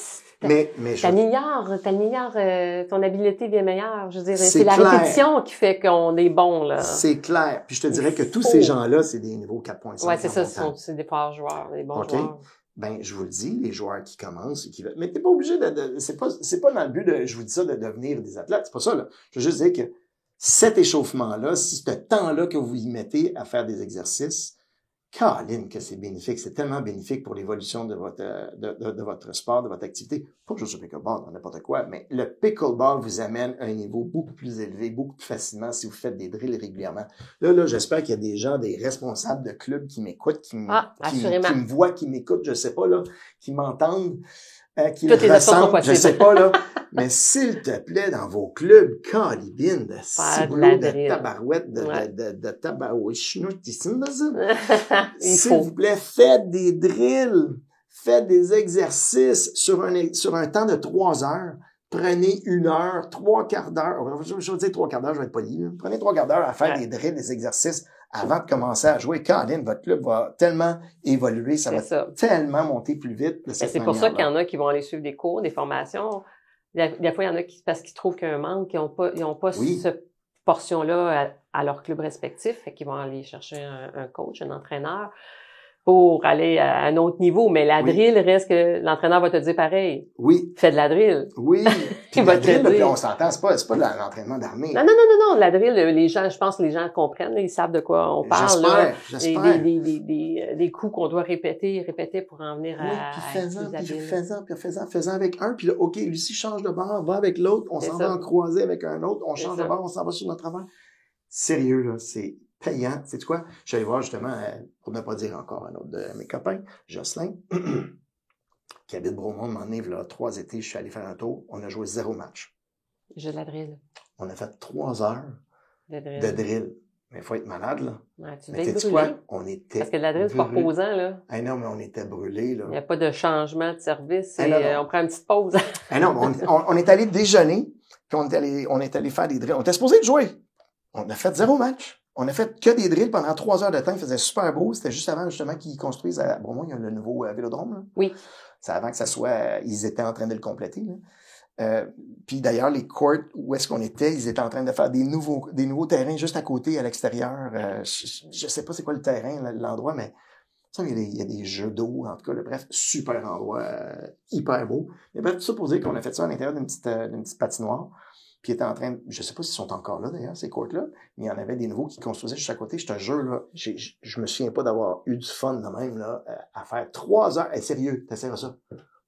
ton habileté devient meilleure. Je veux dire, c'est la répétition qui fait qu'on est bon, là. C'est clair. Puis je te dirais que tous ces gens-là, c'est des niveaux 4.5. Ouais, c'est ça, c'est des forts joueurs, des bons joueurs. Ben, je vous le dis, les joueurs qui commencent et qui veulent. Mais t'es pas obligé c'est pas dans le but de, je vous dis ça, de devenir des athlètes. C'est pas ça, là. Je veux juste dire que cet échauffement-là, si ce temps-là que vous y mettez à faire des exercices, Caroline, que c'est bénéfique. C'est tellement bénéfique pour l'évolution de votre sport, de votre activité. Pas juste au pickleball, n'importe quoi, mais le pickleball vous amène à un niveau beaucoup plus élevé, beaucoup plus facilement si vous faites des drills régulièrement. Là, j'espère qu'il y a des gens, des responsables de clubs qui m'écoutent, qui me voient, qui m'écoutent, je sais pas, là, qui m'entendent, qui me ressentent, je sais pas, là. Mais s'il te plaît, dans vos clubs, calibine, de ciboulot, de tabarouette, de tabarouette, s'il vous plaît, faites des drills, faites des exercices sur un temps de 3 heures. Prenez 1 heure, 3/4 d'heure. Je veux dire 3/4 d'heure, je vais être poli. Là. Prenez 3/4 d'heure à faire des drills, des exercices avant de commencer à jouer. Caroline, votre club va tellement évoluer, ça va tellement monter plus vite. C'est pour ça qu'il y en a qui vont aller suivre des cours, des formations. Des fois, il y en a parce qu'ils trouvent qu'il y a un manque, qu'ils n'ont pas cette portion-là à leur club respectif, fait qu'ils vont aller chercher un coach, un entraîneur pour aller à un autre niveau. Mais la drill reste que l'entraîneur va te dire pareil. Oui. Fais de la drill. Oui. Puis la drill, puis on s'entend, c'est pas de l'entraînement d'armée. Non. La drill, les gens, je pense que les gens comprennent, là, ils savent de quoi on parle. J'espère. Des coups qu'on doit répéter pour en venir à faisant avec un, puis là, OK, Lucie change de bord, va avec l'autre, on s'en va en croiser avec un autre, on change de bord, on s'en va sur notre travail. Sérieux, là, c'est payant. C'est quoi? Je suis allé voir justement, pour ne pas dire encore un autre de mes copains, Jocelyn, qui habite Bromont, m'en est là 3 étés, je suis allé faire un tour, on a joué 0 match. J'ai de la drill. On a fait 3 heures de drill. Mais il faut être malade, là. Ouais, tu mais sais-tu quoi? On était parce que de la drill, c'est pas reposant, là. Ah non, mais on était brûlés, là. Il n'y a pas de changement de service. On prend une petite pause. Non, on est allé déjeuner. Puis on est allé faire des drills. On était supposé de jouer. On a fait 0 match. On a fait que des drills pendant 3 heures de temps. Il faisait super beau. C'était juste avant, justement, qu'ils construisent à Bromont, il y a le nouveau vélodrome, là. Oui. C'est avant que ça soit, ils étaient en train de le compléter, là. Puis d'ailleurs, les courts où est-ce qu'on était, ils étaient en train de faire des nouveaux terrains juste à côté, à l'extérieur. Je sais pas c'est quoi le terrain, l'endroit, mais il y a des jeux d'eau, en tout cas, bref, super endroit, hyper beau. Mais bref, tout ça pour dire qu'on a fait ça à l'intérieur d'une petite patinoire. Puis ils étaient en train, je sais pas s'ils sont encore là d'ailleurs, ces courts-là, mais il y en avait des nouveaux qui construisaient juste à côté. Je te jure, là, je me souviens pas d'avoir eu du fun de même, là, à faire 3 heures. Sérieux, t'essaieras ça.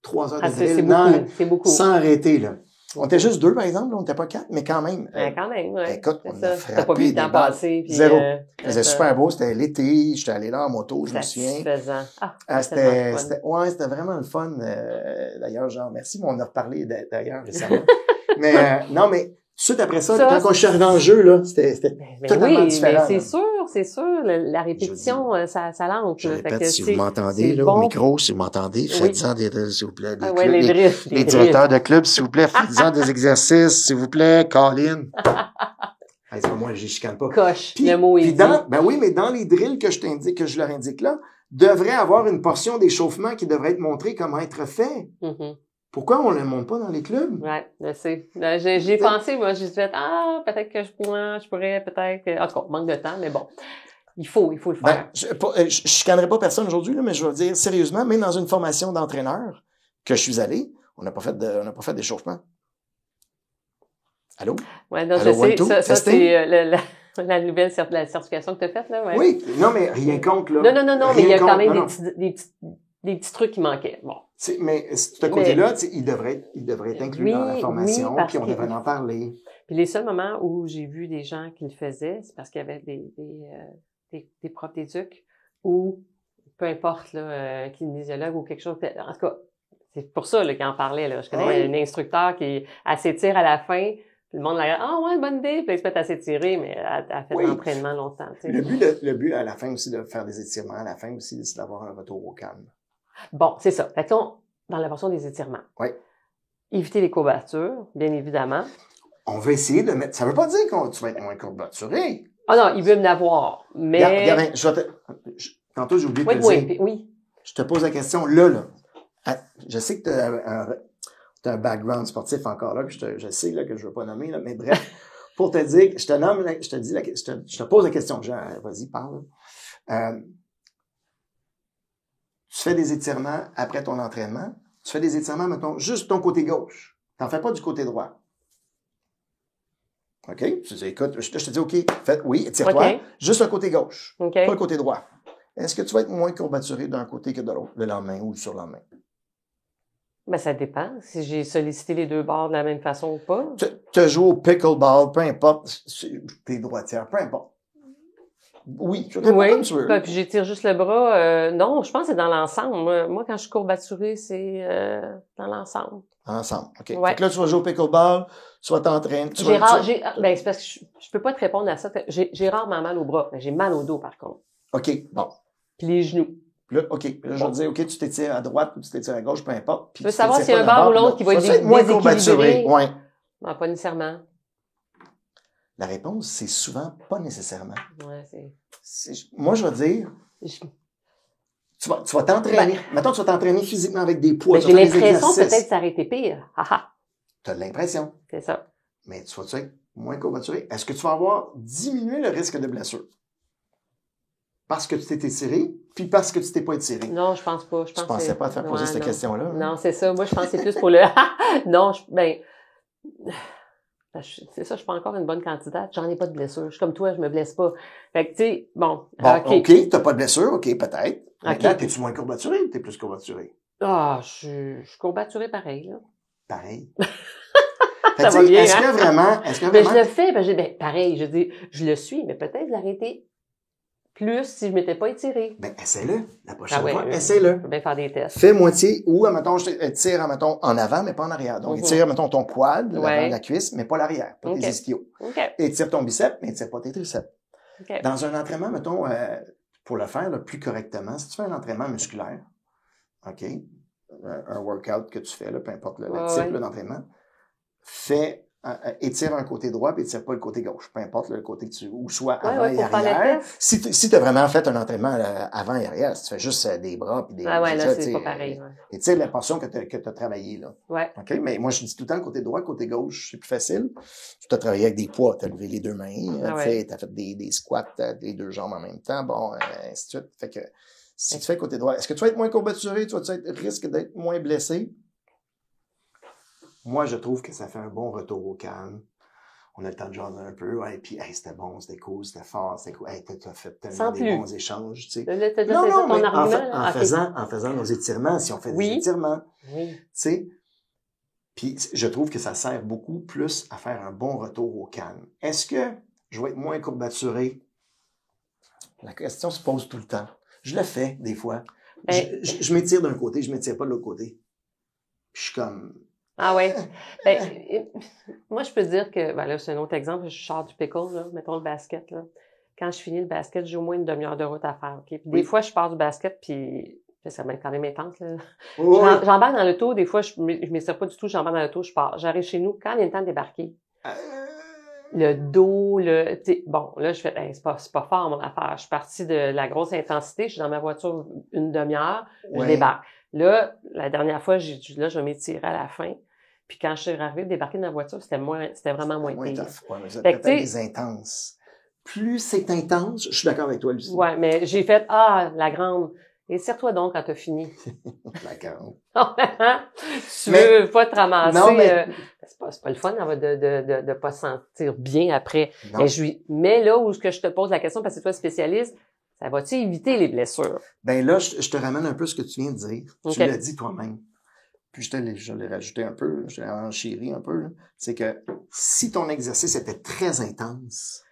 3 heures de drill, c'est beaucoup. sans arrêter, là. On était juste 2, par exemple, on n'était pas 4, mais quand même. Quand même, ouais. Écoute, on a frappé t'as pas vu le temps des balles. passer. Puis, 0. C'était super beau, c'était l'été, j'étais allé là en moto, je me souviens. C'était vraiment le fun. D'ailleurs, genre, merci, mais on a reparlé d'ailleurs récemment. Mais non, mais tout de suite après ça quand on suis arrivé dans le jeu, là, c'était totalement différent. Mais c'est sûr, la répétition, ça l'ancre. Je répète, si vous m'entendez, là, au micro, si vous m'entendez, faites-en des drills, s'il vous plaît. Les directeurs de club, s'il vous plaît, faites-en des exercices, s'il vous plaît, Colin. C'est pas moi, je chicane pas. Coche, le mot est dit. Ben oui, mais dans les drills que je leur indique là, devrait avoir une portion d'échauffement qui devrait être montrée comment être fait. Mm-hmm. Pourquoi on ne le montre pas dans les clubs? Ouais, je sais. J'ai pensé, moi, j'ai fait, peut-être que je pourrais peut-être, en tout cas, manque de temps, mais bon. Il faut le faire. Je chicanerai pas personne aujourd'hui, là, mais je veux dire, sérieusement, même dans une formation d'entraîneur que je suis allé, on n'a pas fait d'échauffement. Allô? Ouais, donc je sais, ça c'est la nouvelle la certification que tu as faite, là, ouais. Oui, non, mais rien contre, là. Non, mais il y a quand même des petits trucs qui manquaient. Bon. Mais ce côté-là, il devrait être inclus dans la formation, puis on devrait en parler. Puis les seuls moments où j'ai vu des gens qui le faisaient, c'est parce qu'il y avait des profs d'éduc ou peu importe, là, kinésiologue ou quelque chose. En tout cas, c'est pour ça là, qu'il en parlait. Là. Je connais un instructeur qui s'étire à la fin. Puis le monde la regarde, ouais, bonne idée. Puis elle se met à s'étirer, mais elle fait de l'entraînement longtemps. Tu sais. Le but à la fin aussi de faire des étirements, à la fin aussi, c'est d'avoir un retour au calme. Bon, c'est ça. Fait que là, dans la portion des étirements. Oui. Éviter les courbatures, bien évidemment. On va essayer de mettre. Ça veut pas dire que tu vas être moins courbaturé. Ah non, il veut me l'avoir, mais. Regarde, tantôt, j'ai oublié de te dire. Oui. Je te pose la question là. Je sais que t'as un background sportif encore là, que je sais là, que je veux pas nommer, là, mais bref, pour te dire, je te pose la question, Jean, vas-y, parle. Tu fais des étirements après ton entraînement, tu fais des étirements, mettons, juste ton côté gauche. T'en fais pas du côté droit. OK? Écoute, je te dis, OK, étire-toi, juste le côté gauche, pas le côté droit. Est-ce que tu vas être moins courbaturé d'un côté que de l'autre, le lendemain ou le surlendemain? Ben, ça dépend. Si j'ai sollicité les deux bords de la même façon ou pas. Tu joues au pickleball, peu importe, t'es droitière, peu importe. Oui, je réponds comme tu veux. Puis j'étire juste le bras. Non, je pense que c'est dans l'ensemble. Moi, quand je suis courbaturée, c'est dans l'ensemble. Ensemble, OK. Ouais. Fait que là, tu vas jouer au pickleball, tu vas t'entraîner. C'est parce que je peux pas te répondre à ça. J'ai rarement mal au bras, mais j'ai mal au dos, par contre. OK, bon. Puis les genoux. Là, OK. Là, je vais te dire, OK, tu t'étires à droite ou tu t'étires à gauche, peu importe. Tu veux savoir s'il y a un bord ou l'autre qui va être moins courbaturé. Ouais. Non, pas nécessairement. La réponse, c'est souvent pas nécessairement. Ouais, moi, je vais dire, tu vas t'entraîner. Mettons, tu vas t'entraîner physiquement avec des poids. J'ai l'impression peut-être que ça aurait été pire. Tu as l'impression. C'est ça. Mais tu vas être moins courbaturé. Est-ce que tu vas avoir diminué le risque de blessure? Parce que tu t'es étiré, puis parce que tu t'es pas étiré. Non, je pense pas. Tu pensais pas te faire poser cette question-là? Hein? Non, c'est ça. Moi, je pensais plus pour le... Non, c'est ça, je suis pas encore une bonne candidate. J'en ai pas de blessure. Je suis comme toi, je me blesse pas. Fait que, tu sais, bon. OK, t'as pas de blessure, OK, peut-être. Maintenant, t'es-tu moins courbaturé ou t'es plus courbaturé? Je suis courbaturée pareil, là. Pareil. Ça va bien, est-ce que vraiment... je le fais, pareil, je dis, je le suis, mais peut-être l'arrêter plus si je m'étais pas étiré. Essaie-le. La prochaine fois, essaie-le. Je peux bien faire des tests. Fais moitié ou, mettons, je tire, mettons, en avant, mais pas en arrière. Donc, étire, mettons, ton quad, l'avant de la cuisse, mais pas l'arrière, pas tes ischios. Étire ton biceps, mais étire pas tes triceps. Dans un entraînement, mettons, pour le faire là, plus correctement, si tu fais un entraînement musculaire, un workout que tu fais, là, peu importe le type d'entraînement, fais étire un côté droit puis étire pas le côté gauche. Peu importe le côté que tu... Ou soit avant ouais, et pour faire arrière. le test. Si tu as vraiment fait un entraînement avant et arrière, si tu fais juste des bras puis des... Ah ouais, là, ça, c'est pas pareil. Ouais. Étire la portion que tu as travaillé, là. Ouais. OK? Mais moi, je dis tout le temps côté droit, côté gauche, c'est plus facile. Tu as travaillé avec des poids, tu as levé les deux mains, tu as fait des squats, les deux jambes en même temps, bon, ainsi de suite. Fait que si tu fais côté droit, est-ce que tu vas être moins courbaturé, tu risques d'être moins blessé? Moi, je trouve que ça fait un bon retour au calme. On a le temps de jaser un peu. Ouais, puis, hey, c'était bon, c'était cool, c'était fort, c'était cool. Hey, t'as fait tellement des bons échanges, tu sais. Non, mais en faisant nos étirements, si on fait des étirements, tu sais. Puis, je trouve que ça sert beaucoup plus à faire un bon retour au calme. Est-ce que je vais être moins courbaturé? La question se pose tout le temps. Je le fais, des fois. Je m'étire d'un côté, je m'étire pas de l'autre côté. Puis, je suis comme... Ah ouais. Ben, moi, je peux dire que, ben là, c'est un autre exemple, je sors du pickle, là, mettons le basket, là. Quand je finis le basket, j'ai au moins une demi-heure de route à faire, OK? Puis des fois, je pars du basket, puis ça m'est quand même intense, là. J'embarque dans l'auto, des fois, je m'étire pas du tout, j'embarque dans l'auto, je pars. J'arrive chez nous, quand il y a le temps de débarquer, le dos, bon, là, je fais, c'est pas fort, mon affaire. Je suis partie de la grosse intensité, je suis dans ma voiture une demi-heure, je débarque. Là, la dernière fois, là, je vais m'étirer à la fin. Puis quand je suis arrivée de débarquer dans la voiture, c'était vraiment moins pire. Ouais, mais peut-être des intenses. Plus c'est intense, je suis d'accord avec toi, Lucie. Ouais, mais j'ai fait, la grande. Étire-toi donc quand t'as fini. La grande. Tu veux pas te ramasser. Non, mais... c'est pas le fun de pas se sentir bien après. Mais là où je te pose la question, parce que c'est toi spécialiste, ça va-tu éviter les blessures? Ben là, je te ramène un peu ce que tu viens de dire. Okay. Tu l'as dit toi-même. Puis je l'ai rajouté un peu, je l'ai enchéri un peu. C'est que si ton exercice était très intense,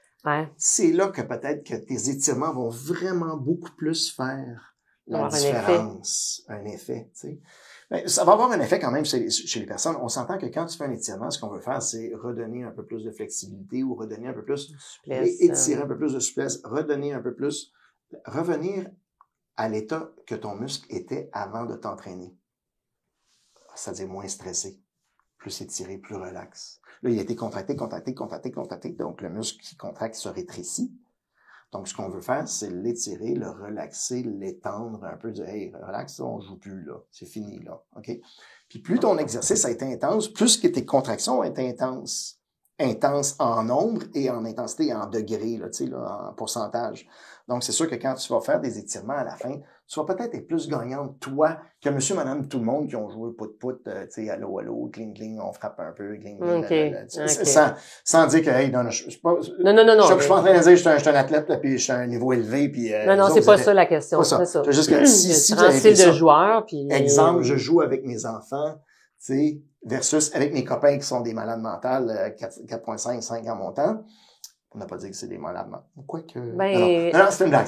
c'est là que peut-être que tes étirements vont vraiment beaucoup plus faire la différence. Un effet, tu sais. Ben, ça va avoir un effet quand même chez les personnes. On s'entend que quand tu fais un étirement, ce qu'on veut faire, c'est redonner un peu plus de flexibilité ou redonner un peu plus, étirer un peu plus de souplesse, redonner un peu plus, revenir à l'état que ton muscle était avant de t'entraîner. C'est-à-dire moins stressé, plus étiré, plus relax. Là, il a été contracté. Donc, le muscle qui contracte se rétrécit. Donc, ce qu'on veut faire, c'est l'étirer, le relaxer, l'étendre un peu, dire, hey, relax, on joue plus, là. C'est fini, là. OK? Puis, plus ton exercice a été intense, plus que tes contractions ont été intenses. Intenses en nombre et en intensité, en degrés, là, tu sais, là, en pourcentage. Donc, c'est sûr que quand tu vas faire des étirements à la fin, tu vas peut-être être plus gagnante, toi, que monsieur, madame, tout le monde qui ont joué pout-pout, tu sais, allô, gling, on frappe un peu, gling, sans dire que, hey, non, je suis pas... Je suis pas en train de dire que je suis un athlète, là, puis je suis à un niveau élevé, puis... non, c'est pas ça la question. C'est ça. C'est juste que si de joueurs, puis... Exemple, je joue avec mes enfants, tu sais, versus avec mes copains qui sont des malades mentales, 4.5, 5 en montant. On n'a pas dit que c'est des malades mentales. Quoique... Non, c'est une blague.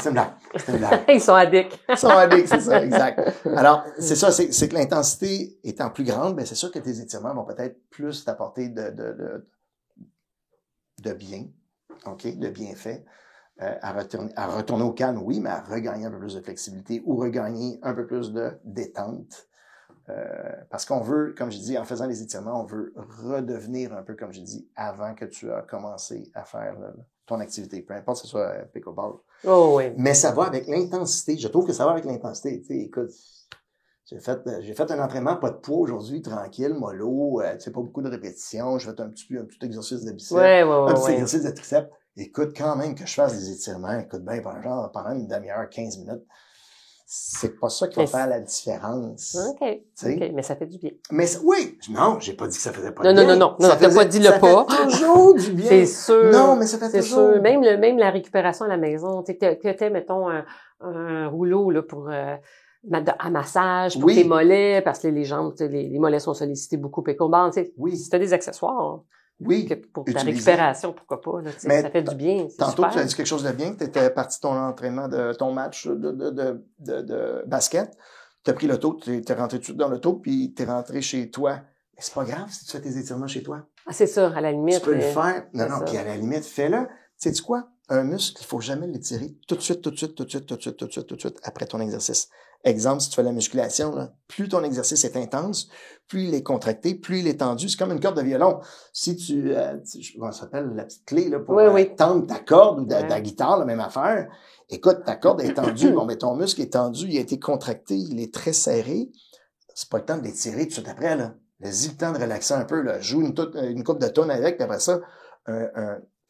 Ils sont addicts. C'est ça, exact. Alors, c'est ça, c'est que l'intensité étant plus grande, ben c'est sûr que tes étirements vont peut-être plus t'apporter de bien, OK, de bienfaits. À retourner au calme, oui, mais à regagner un peu plus de flexibilité ou regagner un peu plus de détente. Parce qu'on veut, comme je dis, en faisant les étirements, on veut redevenir un peu, comme je dis, avant que tu as commencé à faire ton activité. Peu importe que ce soit pickleball. Oh oui. Mais ça va avec l'intensité. Je trouve que ça va avec l'intensité. Tu sais, écoute, j'ai fait un entraînement, pas de poids aujourd'hui, tranquille, mollo, tu sais, pas beaucoup de répétitions. J'ai fait un petit exercice de biceps. Un petit exercice de triceps. Écoute, quand même que je fasse des étirements, écoute bien, pendant une demi-heure, 15 minutes. C'est pas ça qui va faire la différence. OK. Mais ça fait du bien. Mais oui, non, j'ai pas dit que ça faisait pas du bien. Non, t'as pas dit le pas. Ça fait toujours du bien. C'est sûr. Non, mais ça fait toujours. C'est sûr. Même la récupération à la maison, tu sais, mettons, un rouleau, là, pour, à massage, pour tes mollets, parce que les jambes, les mollets sont sollicités beaucoup, pickleball, tu sais. Oui. Si t'as des accessoires. Oui. Pour ta récupération, pourquoi pas, là, ça fait du bien. Tantôt, tu as dit quelque chose de bien, que tu étais parti de ton entraînement, de ton match de basket. Tu as pris l'auto, tu es rentré tout de suite dans l'auto, puis tu es rentré chez toi. Mais c'est pas grave si tu fais tes étirements chez toi. Ah, c'est ça, à la limite. Tu peux le faire. Non, puis à la limite, fais-le. Tu sais quoi? Un muscle, il faut jamais l'étirer tout de suite après ton exercice. Exemple, si tu fais la musculation, là, plus ton exercice est intense, plus il est contracté, plus il est tendu. C'est comme une corde de violon. Si ça s'appelle la petite clé là, pour tendre ta corde ou de la guitare, la même affaire. Écoute, ta corde est tendue. Bon, mais ton muscle est tendu, il a été contracté, il est très serré. C'est pas le temps de l'étirer tout de suite après, là. Laisse-y le temps de relaxer un peu, là. Joue une coupe de tonnes avec, puis après ça,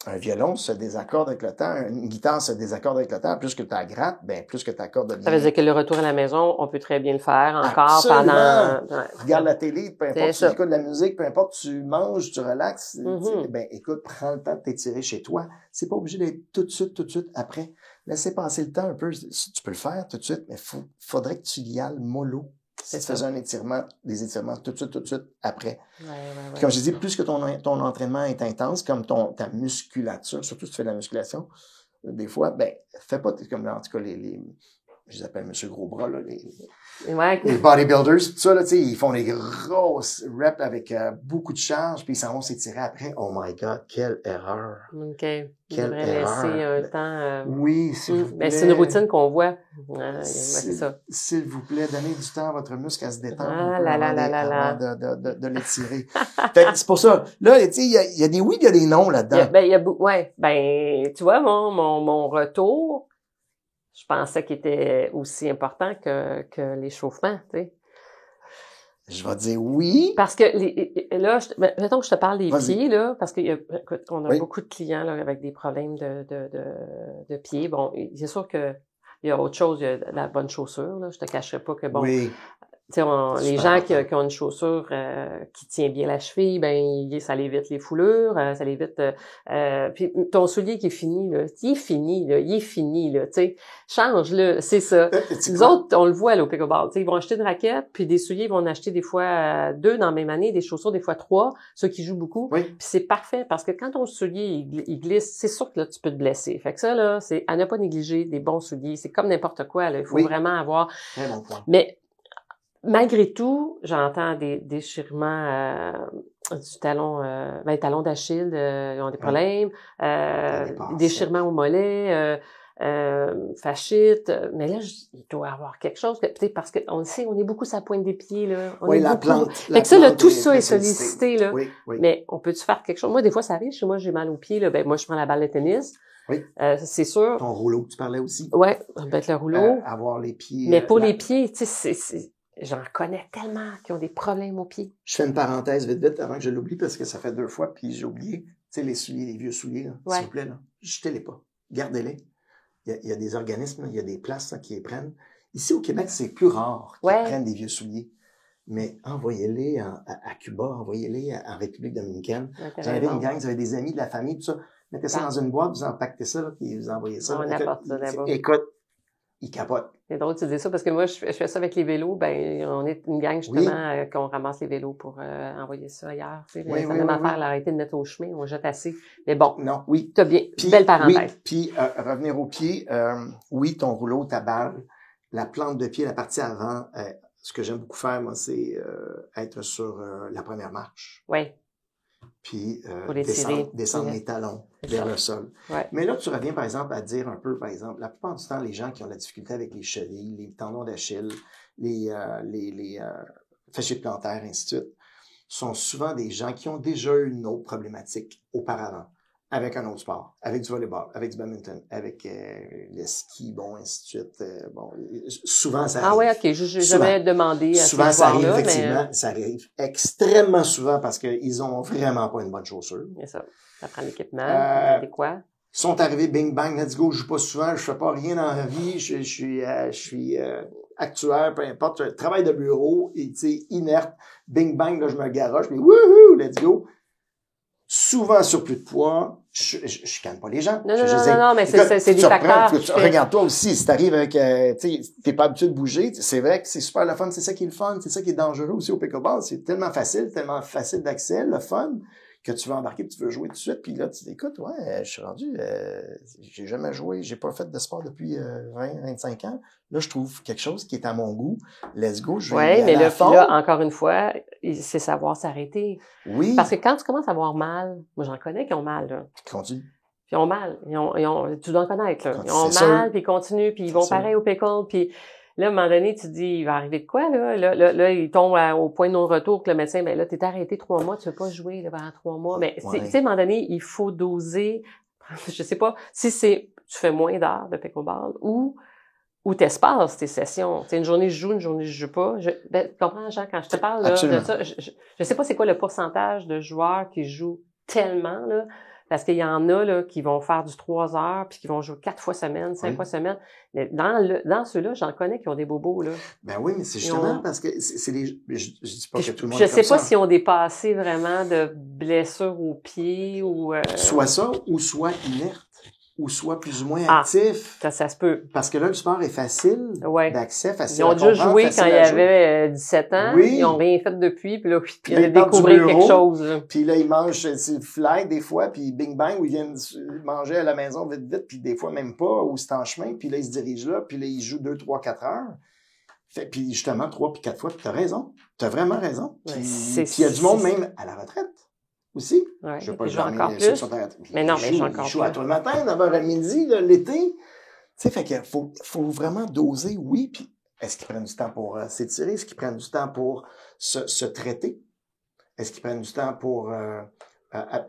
un violon se désaccorde avec le temps, une guitare se désaccorde avec le temps. Plus que tu la grattes, ben plus que tu accordes bien. Ça veut dire que le retour à la maison, on peut très bien le faire encore Absolument. pendant... Regarde la télé, peu importe, tu écoutes de la musique, peu importe, tu manges, tu relaxes. Ben écoute, prends le temps de t'étirer chez toi. C'est pas obligé d'être tout de suite après. Laissez passer le temps un peu. Tu peux le faire tout de suite, mais faudrait que tu y ailles mollo. Si tu faisais des étirements tout de suite après. Ouais. Comme je dis, plus que ton entraînement est intense, comme ta musculature, surtout si tu fais de la musculation, des fois, ben, fais pas comme en tout cas je les appelle Monsieur Gros Bras, là, les bodybuilders, tout ça, là, tu sais, ils font des grosses reps avec beaucoup de charge, puis ils s'en vont s'étirer après. Oh my God, quelle erreur! OK. Quelle erreur! Laisser un temps... Oui, s'il vous plaît. Ben, c'est une routine qu'on voit. C'est ça. S'il vous plaît, donnez du temps à votre muscle à se détendre avant de l'étirer. C'est pour ça. Là, tu sais, il y a des oui, il y a des non là-dedans. Tu vois, mon retour, je pensais qu'il était aussi important que l'échauffement, tu sais. Je vais dire oui. Parce que là, mettons que je te parle des pieds, là, parce qu'on a beaucoup de clients là, avec des problèmes de pieds. Bon, c'est sûr que il y a autre chose, il y a la bonne chaussure, là. Je te cacherai pas que tu sais, les gens qui ont une chaussure qui tient bien la cheville, ben ça l'évite les foulures, ça l'évite. Puis ton soulier qui est fini, là, il est fini, tu sais, change-le, c'est ça. Nous autres, on le voit là, au pickleball, tu sais, ils vont acheter une raquette, puis des souliers, ils vont en acheter des fois 2 dans la même année, des chaussures des fois 3, ceux qui jouent beaucoup. Oui. Puis c'est parfait parce que quand ton soulier il glisse, c'est sûr que là tu peux te blesser. Fait que ça là, c'est à ne pas négliger des bons souliers. C'est comme n'importe quoi là, il faut vraiment avoir. Très bon point. Mais malgré tout, j'entends des déchirements du talon, les talons d'Achille, ils ont des problèmes, déchirements au mollet, fasciite, mais là, il doit y avoir quelque chose, peut-être parce qu'on le sait, on est beaucoup sur la pointe des pieds, là. La plante. Fait que ça, là, tout ça est sollicité, là. Oui. Mais on peut-tu faire quelque chose? Moi, des fois, ça arrive, chez moi, j'ai mal aux pieds, là, ben, moi, je prends la balle de tennis. Oui. C'est sûr. Ton rouleau que tu parlais aussi. Ouais, mettre le rouleau. Avoir les pieds. Mais pour les pieds, tu sais, j'en connais tellement qui ont des problèmes aux pieds. Je fais une parenthèse vite avant que je l'oublie parce que ça fait 2 fois puis j'ai oublié. Tu sais, les souliers, les vieux souliers, là, s'il vous plaît, là, jetez-les pas. Gardez-les. Il y a des organismes, il y a des places là, qui les prennent. Ici, au Québec, c'est plus rare qu'ils prennent des vieux souliers. Mais envoyez-les à Cuba, envoyez-les en République dominicaine. Vous avez une gang, vous avez des amis de la famille, tout ça. Mettez ça dans une boîte, vous empaquetez ça, là, puis vous envoyez ça. On apporte ça d'abord. Écoute, ils capotent. C'est drôle de te dire ça parce que moi, je fais ça avec les vélos. Ben, on est une gang, justement, qu'on ramasse les vélos pour envoyer ça ailleurs. Tu sais, ça même affaire, arrêter de mettre au chemin, on jette assez. Mais bon. Non, oui. T'as bien. Belle parenthèse. Oui. Puis, revenir au pied, oui, ton rouleau, ta balle, la plante de pied, la partie avant, ce que j'aime beaucoup faire, moi, c'est être sur la première marche. Oui. Puis descendre les talons vers le sol. Ouais. Mais là, tu reviens, par exemple, à dire un peu, par exemple, la plupart du temps, les gens qui ont de la difficulté avec les chevilles, les tendons d'Achille, les fasciites plantaires, ainsi de suite, sont souvent des gens qui ont déjà eu une autre problématique auparavant, avec un autre sport, avec du volleyball, avec du badminton, avec le ski, bon, ainsi de suite. Souvent, ça arrive. Ah ouais, ok, je jamais demandé à souvent, ça arrive, effectivement. Ça arrive extrêmement souvent parce qu'ils ont vraiment pas une bonne chaussure. C'est ça. Ça prend l'équipement adéquat. Ils sont arrivés, bing, bang, let's go, je joue pas souvent, je fais pas rien dans la vie, je suis actuaire, peu importe, travail de bureau, et tu sais, inerte, bing, bang, là, je me garoche, mais wouhou, let's go. Souvent surplus de poids, je calme pas les gens. Non, mais c'est des facteurs. Regarde-toi aussi, si t'arrives avec, tu sais, t'es pas habitué de bouger, c'est vrai que c'est super le fun, c'est ça qui est le fun, c'est ça qui est dangereux aussi au pickleball, c'est tellement facile d'accès, le fun, que tu veux embarquer, tu veux jouer tout de suite, puis là, tu dis, écoute, ouais, je suis rendu, j'ai jamais joué, j'ai pas fait de sport depuis 20-25 ans. Là, je trouve quelque chose qui est à mon goût. Let's go, je vais y aller à fond. Là, encore une fois, c'est savoir s'arrêter. Oui. Parce que quand tu commences à avoir mal, moi, j'en connais qui ont mal, là. Continue. Puis ils ont mal. Tu dois en connaître, là. Ils ont mal, puis ils continuent, puis ils vont pareil au pickle, puis Là, à un moment donné, tu te dis, il va arriver de quoi, là? Là, il tombe au point de non-retour que le médecin, ben là, t'es arrêté 3 mois, tu veux pas jouer là, pendant 3 mois. Mais, tu sais, à un moment donné, il faut doser, je sais pas, si tu fais moins d'heures de pickleball ou t'espaces tes sessions. Tu sais, une journée, je joue, une journée, je joue pas. Tu comprends, Jean, quand je te parle là, de ça, je sais pas c'est quoi le pourcentage de joueurs qui jouent tellement, là, parce qu'il y en a là qui vont faire du 3 heures puis qui vont jouer 4 fois semaine, 5 fois semaine. Mais dans ceux-là, j'en connais qui ont des bobos là. Ben oui, mais c'est justement parce que c'est les je dis pas que tout le monde je sais pas s'ils ont des passés vraiment de blessures aux pieds ou soit ça ou soit inerte ou soit plus ou moins actif. Ça se peut. Parce que là, le sport est facile d'accès, facile à comprendre. Ils ont déjà joué quand ils avaient 17 ans. Oui. Ils ont rien fait depuis. Puis là, ils viennent de découvrir quelque chose. Là. Puis là, ils mangent du fly des fois, puis bing bang, ou ils viennent manger à la maison vite, vite, puis des fois même pas, ou c'est en chemin, puis là, ils se dirigent là, puis là, ils jouent 2, 3, 4 heures. Puis justement, 3 puis 4 fois, puis t'as raison. T'as vraiment raison. Puis il y a du monde même à la retraite. Aussi. Ouais, je veux pas jouer encore plus. Mais non, mais je joue encore plus. Je joue à toi le matin, 9h à midi, là, l'été. Tu sais, fait qu'il faut vraiment doser, oui. Puis, est-ce qu'ils prennent du temps pour s'étirer? Est-ce qu'ils prennent du temps pour se traiter? Est-ce qu'ils prennent du temps pour,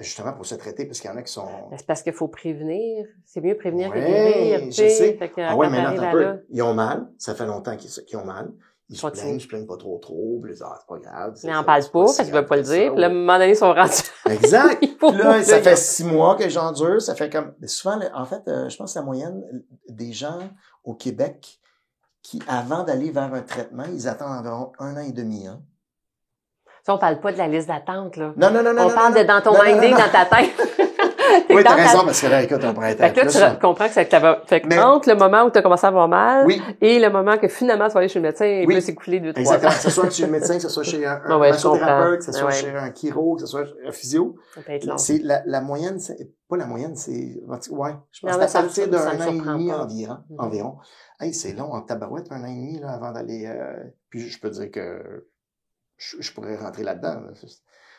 justement, pour se traiter? Parce qu'il y en a qui sont... C'est parce qu'il faut prévenir. C'est mieux prévenir que guérir. Je sais. Fait que, mais non, un peu. Ils ont mal. Ça fait longtemps qu'ils ont mal. Ils se plaignent pas trop, puis c'est pas grave. Mais on parle pas, parce qu'ils veulent pas le dire. Puis là, à un moment donné, ils sont rendus. Exact. Là, ça fait 6 mois que j'endure. Ça fait comme, souvent, en fait, je pense que la moyenne des gens au Québec qui, avant d'aller vers un traitement, ils attendent environ 1 an et demi, hein. Ça, on parle pas de la liste d'attente, là. Non. On parle de dans ton minding, dans ta tête. Oui, t'as raison, parce que là, écoute, on pourrait être fait que là, tu comprends que ça va. Fait que entre le moment où tu as commencé à avoir mal et le moment que finalement tu vas aller chez le médecin, il peut s'écouler 2-3 ans. Exactement. Que ce soit chez le médecin, que ce soit chez un massothérapeute, que ce soit chez un chiro, que ce soit un physio. Ça peut être long. C'est la moyenne, c'est pas la moyenne, c'est, je pense que c'est à partir d'un an et demi environ. Hey, c'est long en tabarouette, 1 an et demi, là, avant d'aller, puis je peux dire que je pourrais rentrer là-dedans, là.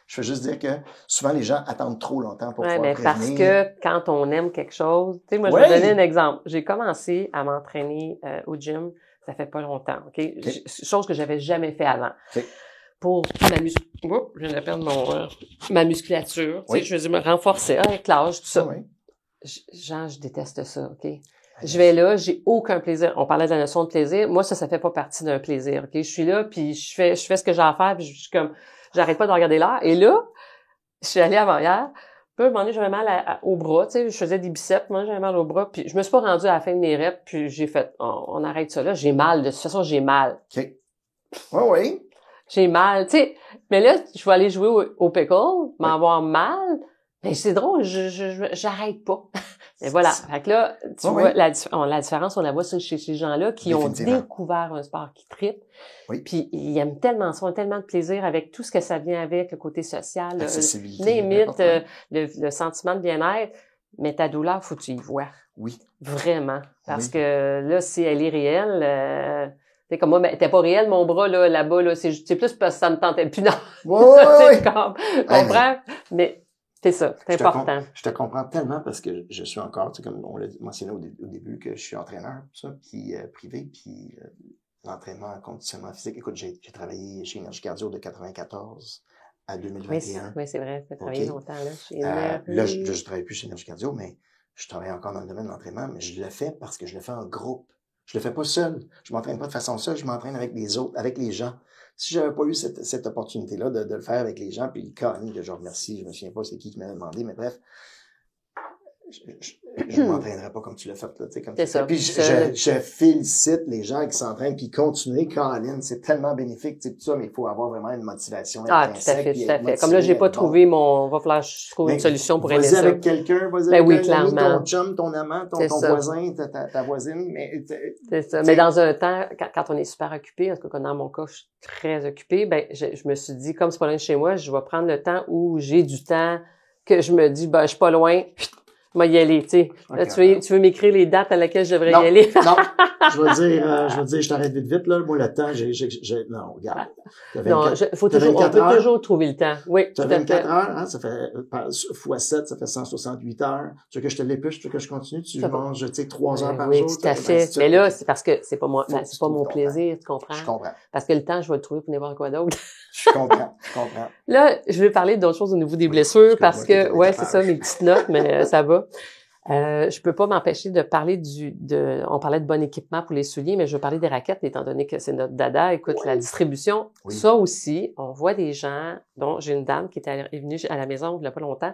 Je veux juste dire que souvent, les gens attendent trop longtemps pour pouvoir prévenir. Parce que quand on aime quelque chose... Tu sais, moi, je vais vous donner un exemple. J'ai commencé à m'entraîner au gym, ça fait pas longtemps, OK? Chose que j'avais jamais fait avant. Pour je viens de perdre ma musculature. Tu sais, je veux dire, me renforcer avec l'âge, tout ça. Genre, je déteste ça, OK? Je vais là, j'ai aucun plaisir. On parlait de la notion de plaisir. Moi, ça fait pas partie d'un plaisir, OK? Je suis là, puis je fais ce que j'ai à faire, puis je suis comme... J'arrête pas de regarder l'heure. Et là, je suis allée avant-hier. Puis, à un moment donné, j'avais mal au bras. Tu sais, je faisais des biceps. Moi, j'avais mal au bras. Puis, je me suis pas rendue à la fin de mes reps. Puis, j'ai fait, on arrête ça là. J'ai mal. De toute façon, j'ai mal. OK. Oui. J'ai mal. Tu sais, mais là, je vais aller jouer au pickle, m'avoir mal. Mais c'est drôle, j'arrête pas. Mais voilà. Fait que là, tu vois, la différence, on la voit chez ces gens-là qui ont découvert un sport qui trippent. Puis ils aiment tellement ça, ont tellement de plaisir avec tout ce que ça vient avec, le côté social, limite, le sentiment de bien-être. Mais ta douleur, faut que tu y vois. Oui. Vraiment. Parce que là, si elle est réelle, c'est comme moi, mais t'es pas réel, mon bras, là-bas, là, c'est plus parce que ça me tentait plus. Non. Comprends? Mais, c'est ça, c'est important. Je te comprends tellement parce que je suis encore, tu sais, comme on l'a mentionné au début, que je suis entraîneur, tout ça, puis privé, puis l'entraînement en conditionnement physique. Écoute, j'ai travaillé chez Énergie Cardio de 94 à 2021. Oui, c'est vrai, tu as travaillé longtemps, là, chez là, je travaille plus chez Énergie Cardio, mais je travaille encore dans le domaine de l'entraînement, mais je le fais parce que je le fais en groupe. Je le fais pas seul. Je m'entraîne pas de façon seule, je m'entraîne avec les autres, avec les gens. Si j'avais pas eu cette opportunité-là de le faire avec les gens, puis Colin, que je remercie, je me souviens pas c'est qui m'avait demandé, mais bref, je m'entraînerais pas comme tu l'as fait, là, tu sais, comme c'est ça. Puis je félicite les gens qui s'entraînent, puis continuer, Colin, c'est tellement bénéfique, tu sais, tout ça, mais il faut avoir vraiment une motivation intrinsèque. Tout à fait. Comme là, j'ai pas trouvé va falloir trouver une solution pour aider ça. Vas-y avec quelqu'un, vas-y avec clairement. Ton chum, ton amant, ton voisin, ta voisine, mais... C'est ça. Mais dans un temps, quand on est super occupé, en tout cas, dans mon cas, je suis très occupée, je me suis dit, comme c'est pas loin de chez moi, je vais prendre le temps où j'ai du temps, que je me dis, je suis pas loin, Moi, y aller, tu sais. Là, tu veux m'écrire les dates à laquelle je devrais y aller? Non, je vais dire, je t'arrête vite, là. Moi, le temps, non, regarde. On peut toujours trouver le temps. Oui, tout à fait. 24 heures, hein, ça fait, fois 7, ça fait 168 heures. Tu veux que je te l'épluche, tu veux que je continue? Tu manges, tu sais, 3 heures par jour? Oui, tout à fait. Mais là, c'est parce que c'est pas moi, c'est pas mon plaisir, tu comprends? Je comprends. Parce que le temps, je vais le trouver pour n'importe quoi d'autre. Je comprends. Là, je vais parler d'autres choses au niveau des blessures parce que, ouais, c'est ça, mes petites notes, mais ça va. Je peux pas m'empêcher de parler on parlait de bon équipement pour les souliers, mais je veux parler des raquettes, étant donné que c'est notre dada. Écoute, la distribution, ça aussi, on voit des gens, dont j'ai une dame qui est venue à la maison il y a pas longtemps.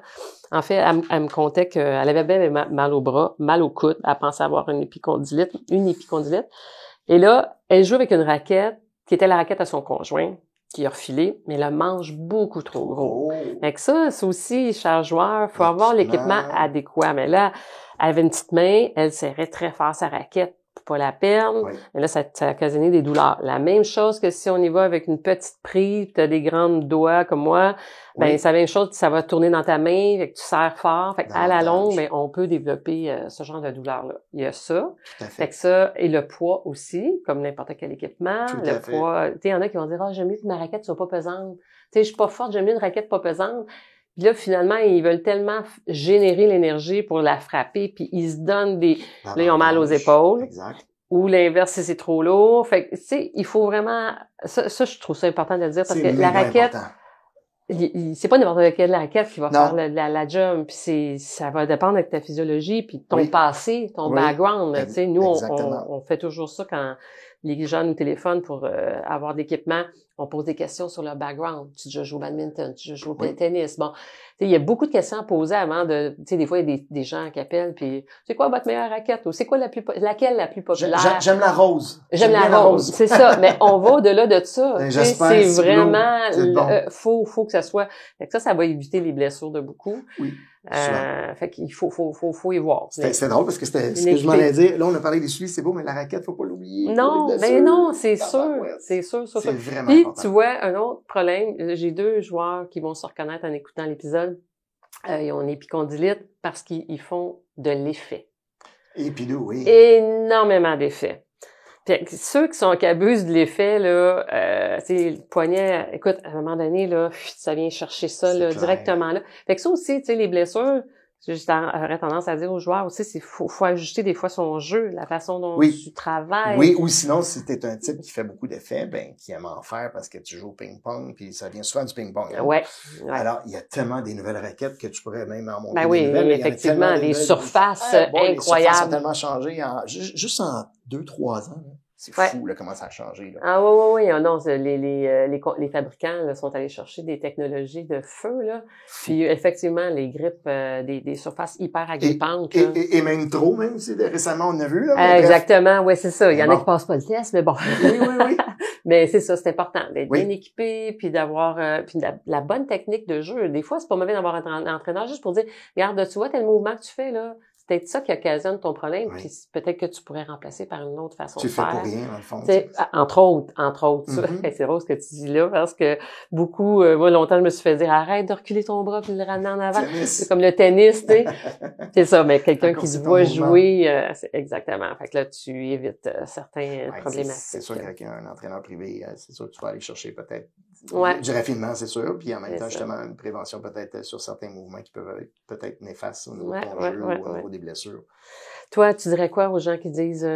En fait, elle me contait qu'elle avait bien mal au bras, mal au coude, elle pensait avoir une épicondylite. Et là, elle joue avec une raquette qui était la raquette à son conjoint, qui a refilé, mais le manche beaucoup trop gros. Fait que ça aussi, cher joueur, faut avoir l'équipement adéquat. Mais là, elle avait une petite main, elle serrait très fort sa raquette pour pas la perdre. Oui. Et là, ça a occasionné des douleurs. La même chose que si on y va avec une petite prise, tu as des grands doigts comme moi, ben c'est la même chose, ça va tourner dans ta main, fait que tu serres fort. Fait à la longue, ben on peut développer ce genre de douleur-là. Il y a ça. Fait que ça, et le poids aussi, comme n'importe quel équipement. Le poids, tu sais, il y en a qui vont dire, j'aime mieux que ma raquette soit pas pesante. Tu sais, je suis pas forte, j'aime mieux une raquette pas pesante. Puis là, finalement, ils veulent tellement générer l'énergie pour la frapper, puis ils se donnent là, ils ont mal aux épaules. Exact. Ou l'inverse, si c'est trop lourd. Fait que, tu sais, il faut vraiment... Ça, je trouve ça important de le dire, parce que la raquette... C'est pas n'importe quelle raquette qui va faire la job, puis ça va dépendre de ta physiologie, puis ton passé, ton background. Tu sais, nous, on fait toujours ça quand les gens nous téléphonent pour avoir d'équipement. On pose des questions sur leur background. Tu déjà joues au badminton, tu déjà joues au tennis. Bon, tu sais, il y a beaucoup de questions à poser avant de... Tu sais, des fois, il y a des gens qui appellent, puis c'est quoi votre meilleure raquette? Ou c'est quoi laquelle la plus populaire? J'aime la rose. J'aime la rose, c'est ça. Mais on va au-delà de ça. C'est vraiment... faut que ça soit... Fait que ça va éviter les blessures de beaucoup. Oui. Fait qu'il faut y voir. C'est drôle parce que c'était ce que je m'en allais dire. Là, on a parlé des souliers, c'est beau, mais la raquette, faut pas l'oublier. Non, ben non, c'est sûr. C'est vraiment Puis, important. tu vois, un autre problème, j'ai 2 joueurs qui vont se reconnaître en écoutant l'épisode. Ils ont une épicondylite parce qu'ils font de l'effet. Épidou, oui. Énormément d'effet. Puis ceux qui abusent de l'effet, là, le poignet, écoute, à un moment donné, là, ça vient chercher ça, là, directement là. Fait que ça aussi, tu sais, les blessures, j'aurais tendance à dire aux joueurs aussi, faut ajuster des fois son jeu, la façon dont tu travailles. Oui, ou sinon, si t'es un type qui fait beaucoup d'effets, ben, qui aime en faire parce que tu joues au ping-pong, puis ça vient souvent du ping-pong. Hein? Ouais. Alors, il y a tellement des nouvelles raquettes que tu pourrais même en monter. Ben oui, effectivement, des surfaces incroyables. Les surfaces ont tellement changé juste en 2-3 ans. Là. C'est fou, là, comment ça a changé, là. Ah, oui. Non, les fabricants, là, sont allés chercher des technologies de feu, là. Puis, effectivement, les grippes, des surfaces hyper agrippantes. Et même trop, même, récemment, on a vu, là. Exactement, ouais, c'est ça. Il y en a qui passent pas le test, mais bon. Oui. Mais c'est ça, c'est important d'être bien équipé, puis d'avoir, puis la bonne technique de jeu. Des fois, c'est pas mauvais d'avoir un entraîneur juste pour dire, regarde, tu vois, tel mouvement que tu fais, là. C'est peut-être ça qui occasionne ton problème, puis peut-être que tu pourrais remplacer par une autre façon de faire. Tu fais pour rien, dans le fond. Entre autres. Mm-hmm. C'est drôle ce que tu dis là, parce que beaucoup, moi, longtemps, je me suis fait dire, arrête de reculer ton bras puis de le ramener en avant. C'est comme le tennis, tu sais. C'est ça, mais quelqu'un qui se voit jouer, c'est exactement. Fait que là, tu évites certains problématiques. C'est sûr qu'avec un entraîneur privé, c'est sûr que tu vas aller chercher peut-être du raffinement, c'est sûr, puis en même temps, justement, une prévention peut-être sur certains mouvements qui peuvent être peut-être néfastes au niveau de ton jeu ou au niveau des blessures. Toi, tu dirais quoi aux gens qui disent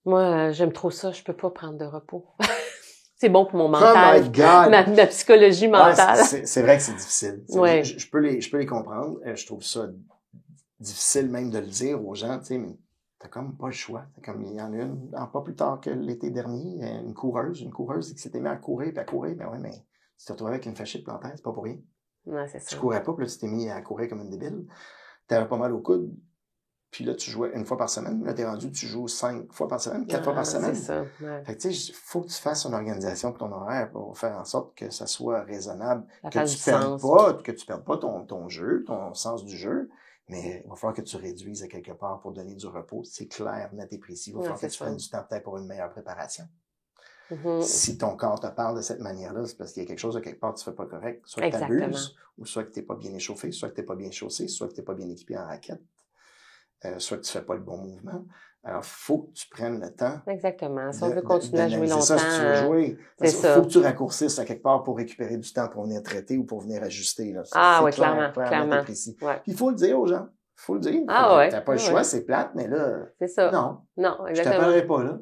moi, j'aime trop ça, je peux pas prendre de repos. C'est bon pour mon mental. Oh my God! Ma psychologie mentale. C'est vrai que c'est difficile. Ouais. Je peux les comprendre. Je trouve ça difficile même de le dire aux gens, tu sais, mais t'as comme pas le choix. Comme il y en a une, pas plus tard que l'été dernier, une coureuse qui s'était mise à courir, ben ouais, mais tu t'es retrouvé avec une fasciite plantaire, c'est pas pour rien. Ouais, c'est ça. Tu courais pas, puis là, tu t'es mis à courir comme une débile. T'avais pas mal au coude. Puis là, tu jouais 1 fois par semaine. Là, t'es rendu, tu joues 5 fois par semaine, 4 fois par semaine. C'est ça. Ouais. Fait que, tu sais, faut que tu fasses une organisation pour ton horaire pour faire en sorte que ça soit raisonnable. Que tu perdes pas ton jeu, ton sens du jeu. Mais il va falloir que tu réduises à quelque part pour donner du repos. C'est clair, net et précis. Il va falloir que tu prennes du temps peut-être pour une meilleure préparation. Si ton corps te parle de cette manière-là, c'est parce qu'il y a quelque chose de quelque part que tu fais pas correct. Soit que tu abuses, ou soit que tu n'es pas bien échauffé, soit que tu n'es pas bien chaussé, soit que tu n'es pas bien équipé en raquette, soit que tu fais pas le bon mouvement. Alors, faut que tu prennes le temps. Exactement. Si on veut continuer à jouer longtemps. C'est ça, si tu veux jouer. Il faut que tu raccourcisses à quelque part pour récupérer du temps pour venir traiter ou pour venir ajuster. Là. Oui, clairement. Précis. Ouais. Puis il faut le dire aux gens. Il faut le dire. T'as pas le choix, c'est plate, mais là. C'est ça. Non, exactement. Je t'appellerai pas, là.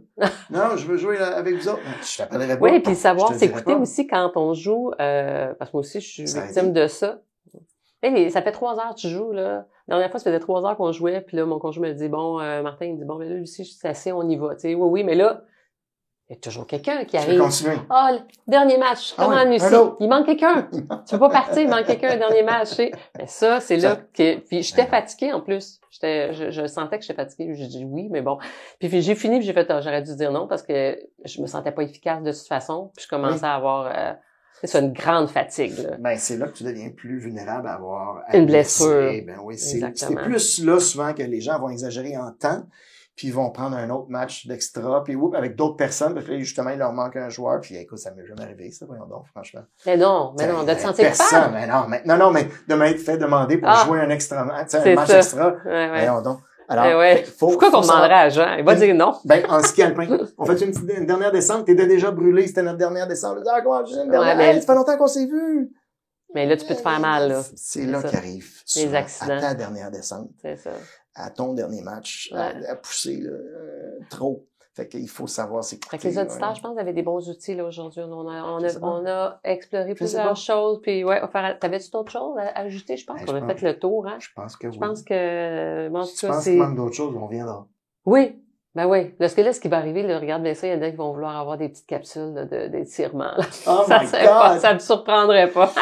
Non, je veux jouer avec vous autres. Je t'appellerai pas. Oui, puis savoir s'écouter aussi quand on joue, parce que moi aussi, je suis victime de ça. Hey, ça fait 3 heures que tu joues, là. La dernière fois, ça faisait 3 heures qu'on jouait, puis là, mon conjoint me dit, Martin, il me dit, mais là, Lucie, c'est assez, on y va, tu sais. Oui, mais là, il y a toujours quelqu'un qui arrive. Continuer. Le dernier match, comment Lucie? Il manque quelqu'un. Tu veux pas partir, il manque quelqu'un, un dernier match, tu sais. Mais ça, c'est là que, puis j'étais fatiguée, en plus. Je sentais que j'étais fatiguée. J'ai dit oui, mais bon. Puis j'ai fini, puis j'ai fait, j'aurais dû dire non, parce que je me sentais pas efficace de toute façon, puis je commençais à avoir, c'est une grande fatigue, là. Ben, c'est là que tu deviens plus vulnérable à avoir une blessure. Ben oui, c'est plus là souvent que les gens vont exagérer en temps, puis ils vont prendre un autre match d'extra, puis avec d'autres personnes, parce que justement, il leur manque un joueur, puis écoute, ça m'est jamais arrivé, ça, voyons donc, franchement. Mais non, de te sentir coupable. Mais mais de m'être fait demander pour jouer un extra match, un match extra. Voyons donc. Alors, pourquoi qu'on demanderait à Jean? Il va dire non. Ben, en ski alpin. On fait une dernière descente, t'étais déjà brûlé, c'était notre dernière descente. Comment, une dernière? Ça fait longtemps qu'on s'est vu. Mais là, tu peux te faire mal, là. C'est là qu'arrive. Les accidents. À ta dernière descente. C'est ça. À ton dernier match. À pousser, là, trop. Fait qu'il faut savoir s'écouter. Fait que les auditeurs, je pense, avaient des bons outils, là, aujourd'hui. On a exploré plusieurs choses, puis t'avais-tu d'autres choses à ajouter? Je pense qu'on a fait le tour, hein? Je pense que oui. Je pense que, tu penses qu'il manque d'autres choses, on viendra. Oui. Ben oui. Parce que là, ce qui va arriver, là, regarde bien ça, il y en a qui vont vouloir avoir des petites capsules d'étirement. Oh my God! Ça me surprendrait pas.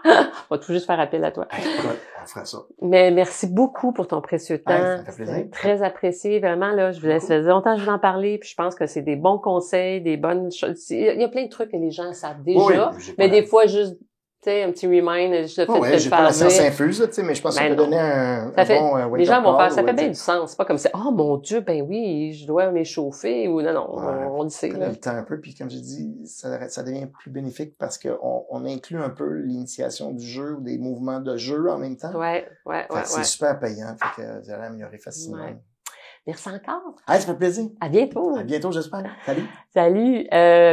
On va tout juste faire appel à toi. On fera ça. Mais merci beaucoup pour ton précieux temps. Ça me fait plaisir. Très apprécié. Vraiment, là, ça faisait longtemps que je voulais en parler, puis je pense que c'est des bons conseils, des bonnes choses. Il y a plein de trucs que les gens savent déjà, mais des fois, juste, tu sais, un petit remind, juste le fait de j'ai pas la science infuse, tu sais, mais je pense que ça peut donner un bon wake-up les gens vont faire, ça call, fait bien du sens. C'est pas comme ça, oh mon Dieu, ben oui, je dois m'échauffer, ou non, on le sait, là. Le temps un peu, puis comme j'ai dit, ça devient plus bénéfique parce que on inclut un peu l'initiation du jeu ou des mouvements de jeu en même temps. Ouais. C'est super payant, fait que vous allez améliorer facilement. Ouais. Merci encore. Ça fait plaisir. À bientôt. À bientôt, j'espère. Salut. Salut.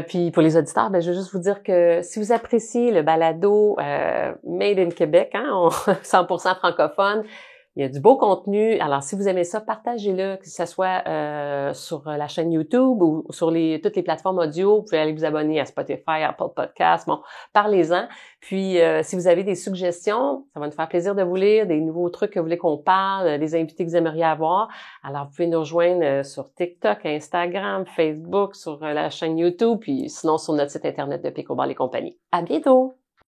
Puis pour les auditeurs, je veux juste vous dire que si vous appréciez le balado Made in Québec, 100% francophone, il y a du beau contenu. Alors, si vous aimez ça, partagez-le, que ce soit sur la chaîne YouTube ou sur toutes les plateformes audio. Vous pouvez aller vous abonner à Spotify, Apple Podcasts. Bon, parlez-en. Puis, si vous avez des suggestions, ça va nous faire plaisir de vous lire, des nouveaux trucs que vous voulez qu'on parle, des invités que vous aimeriez avoir. Alors, vous pouvez nous rejoindre sur TikTok, Instagram, Facebook, sur la chaîne YouTube, puis sinon sur notre site Internet de Pickleball et compagnie. À bientôt!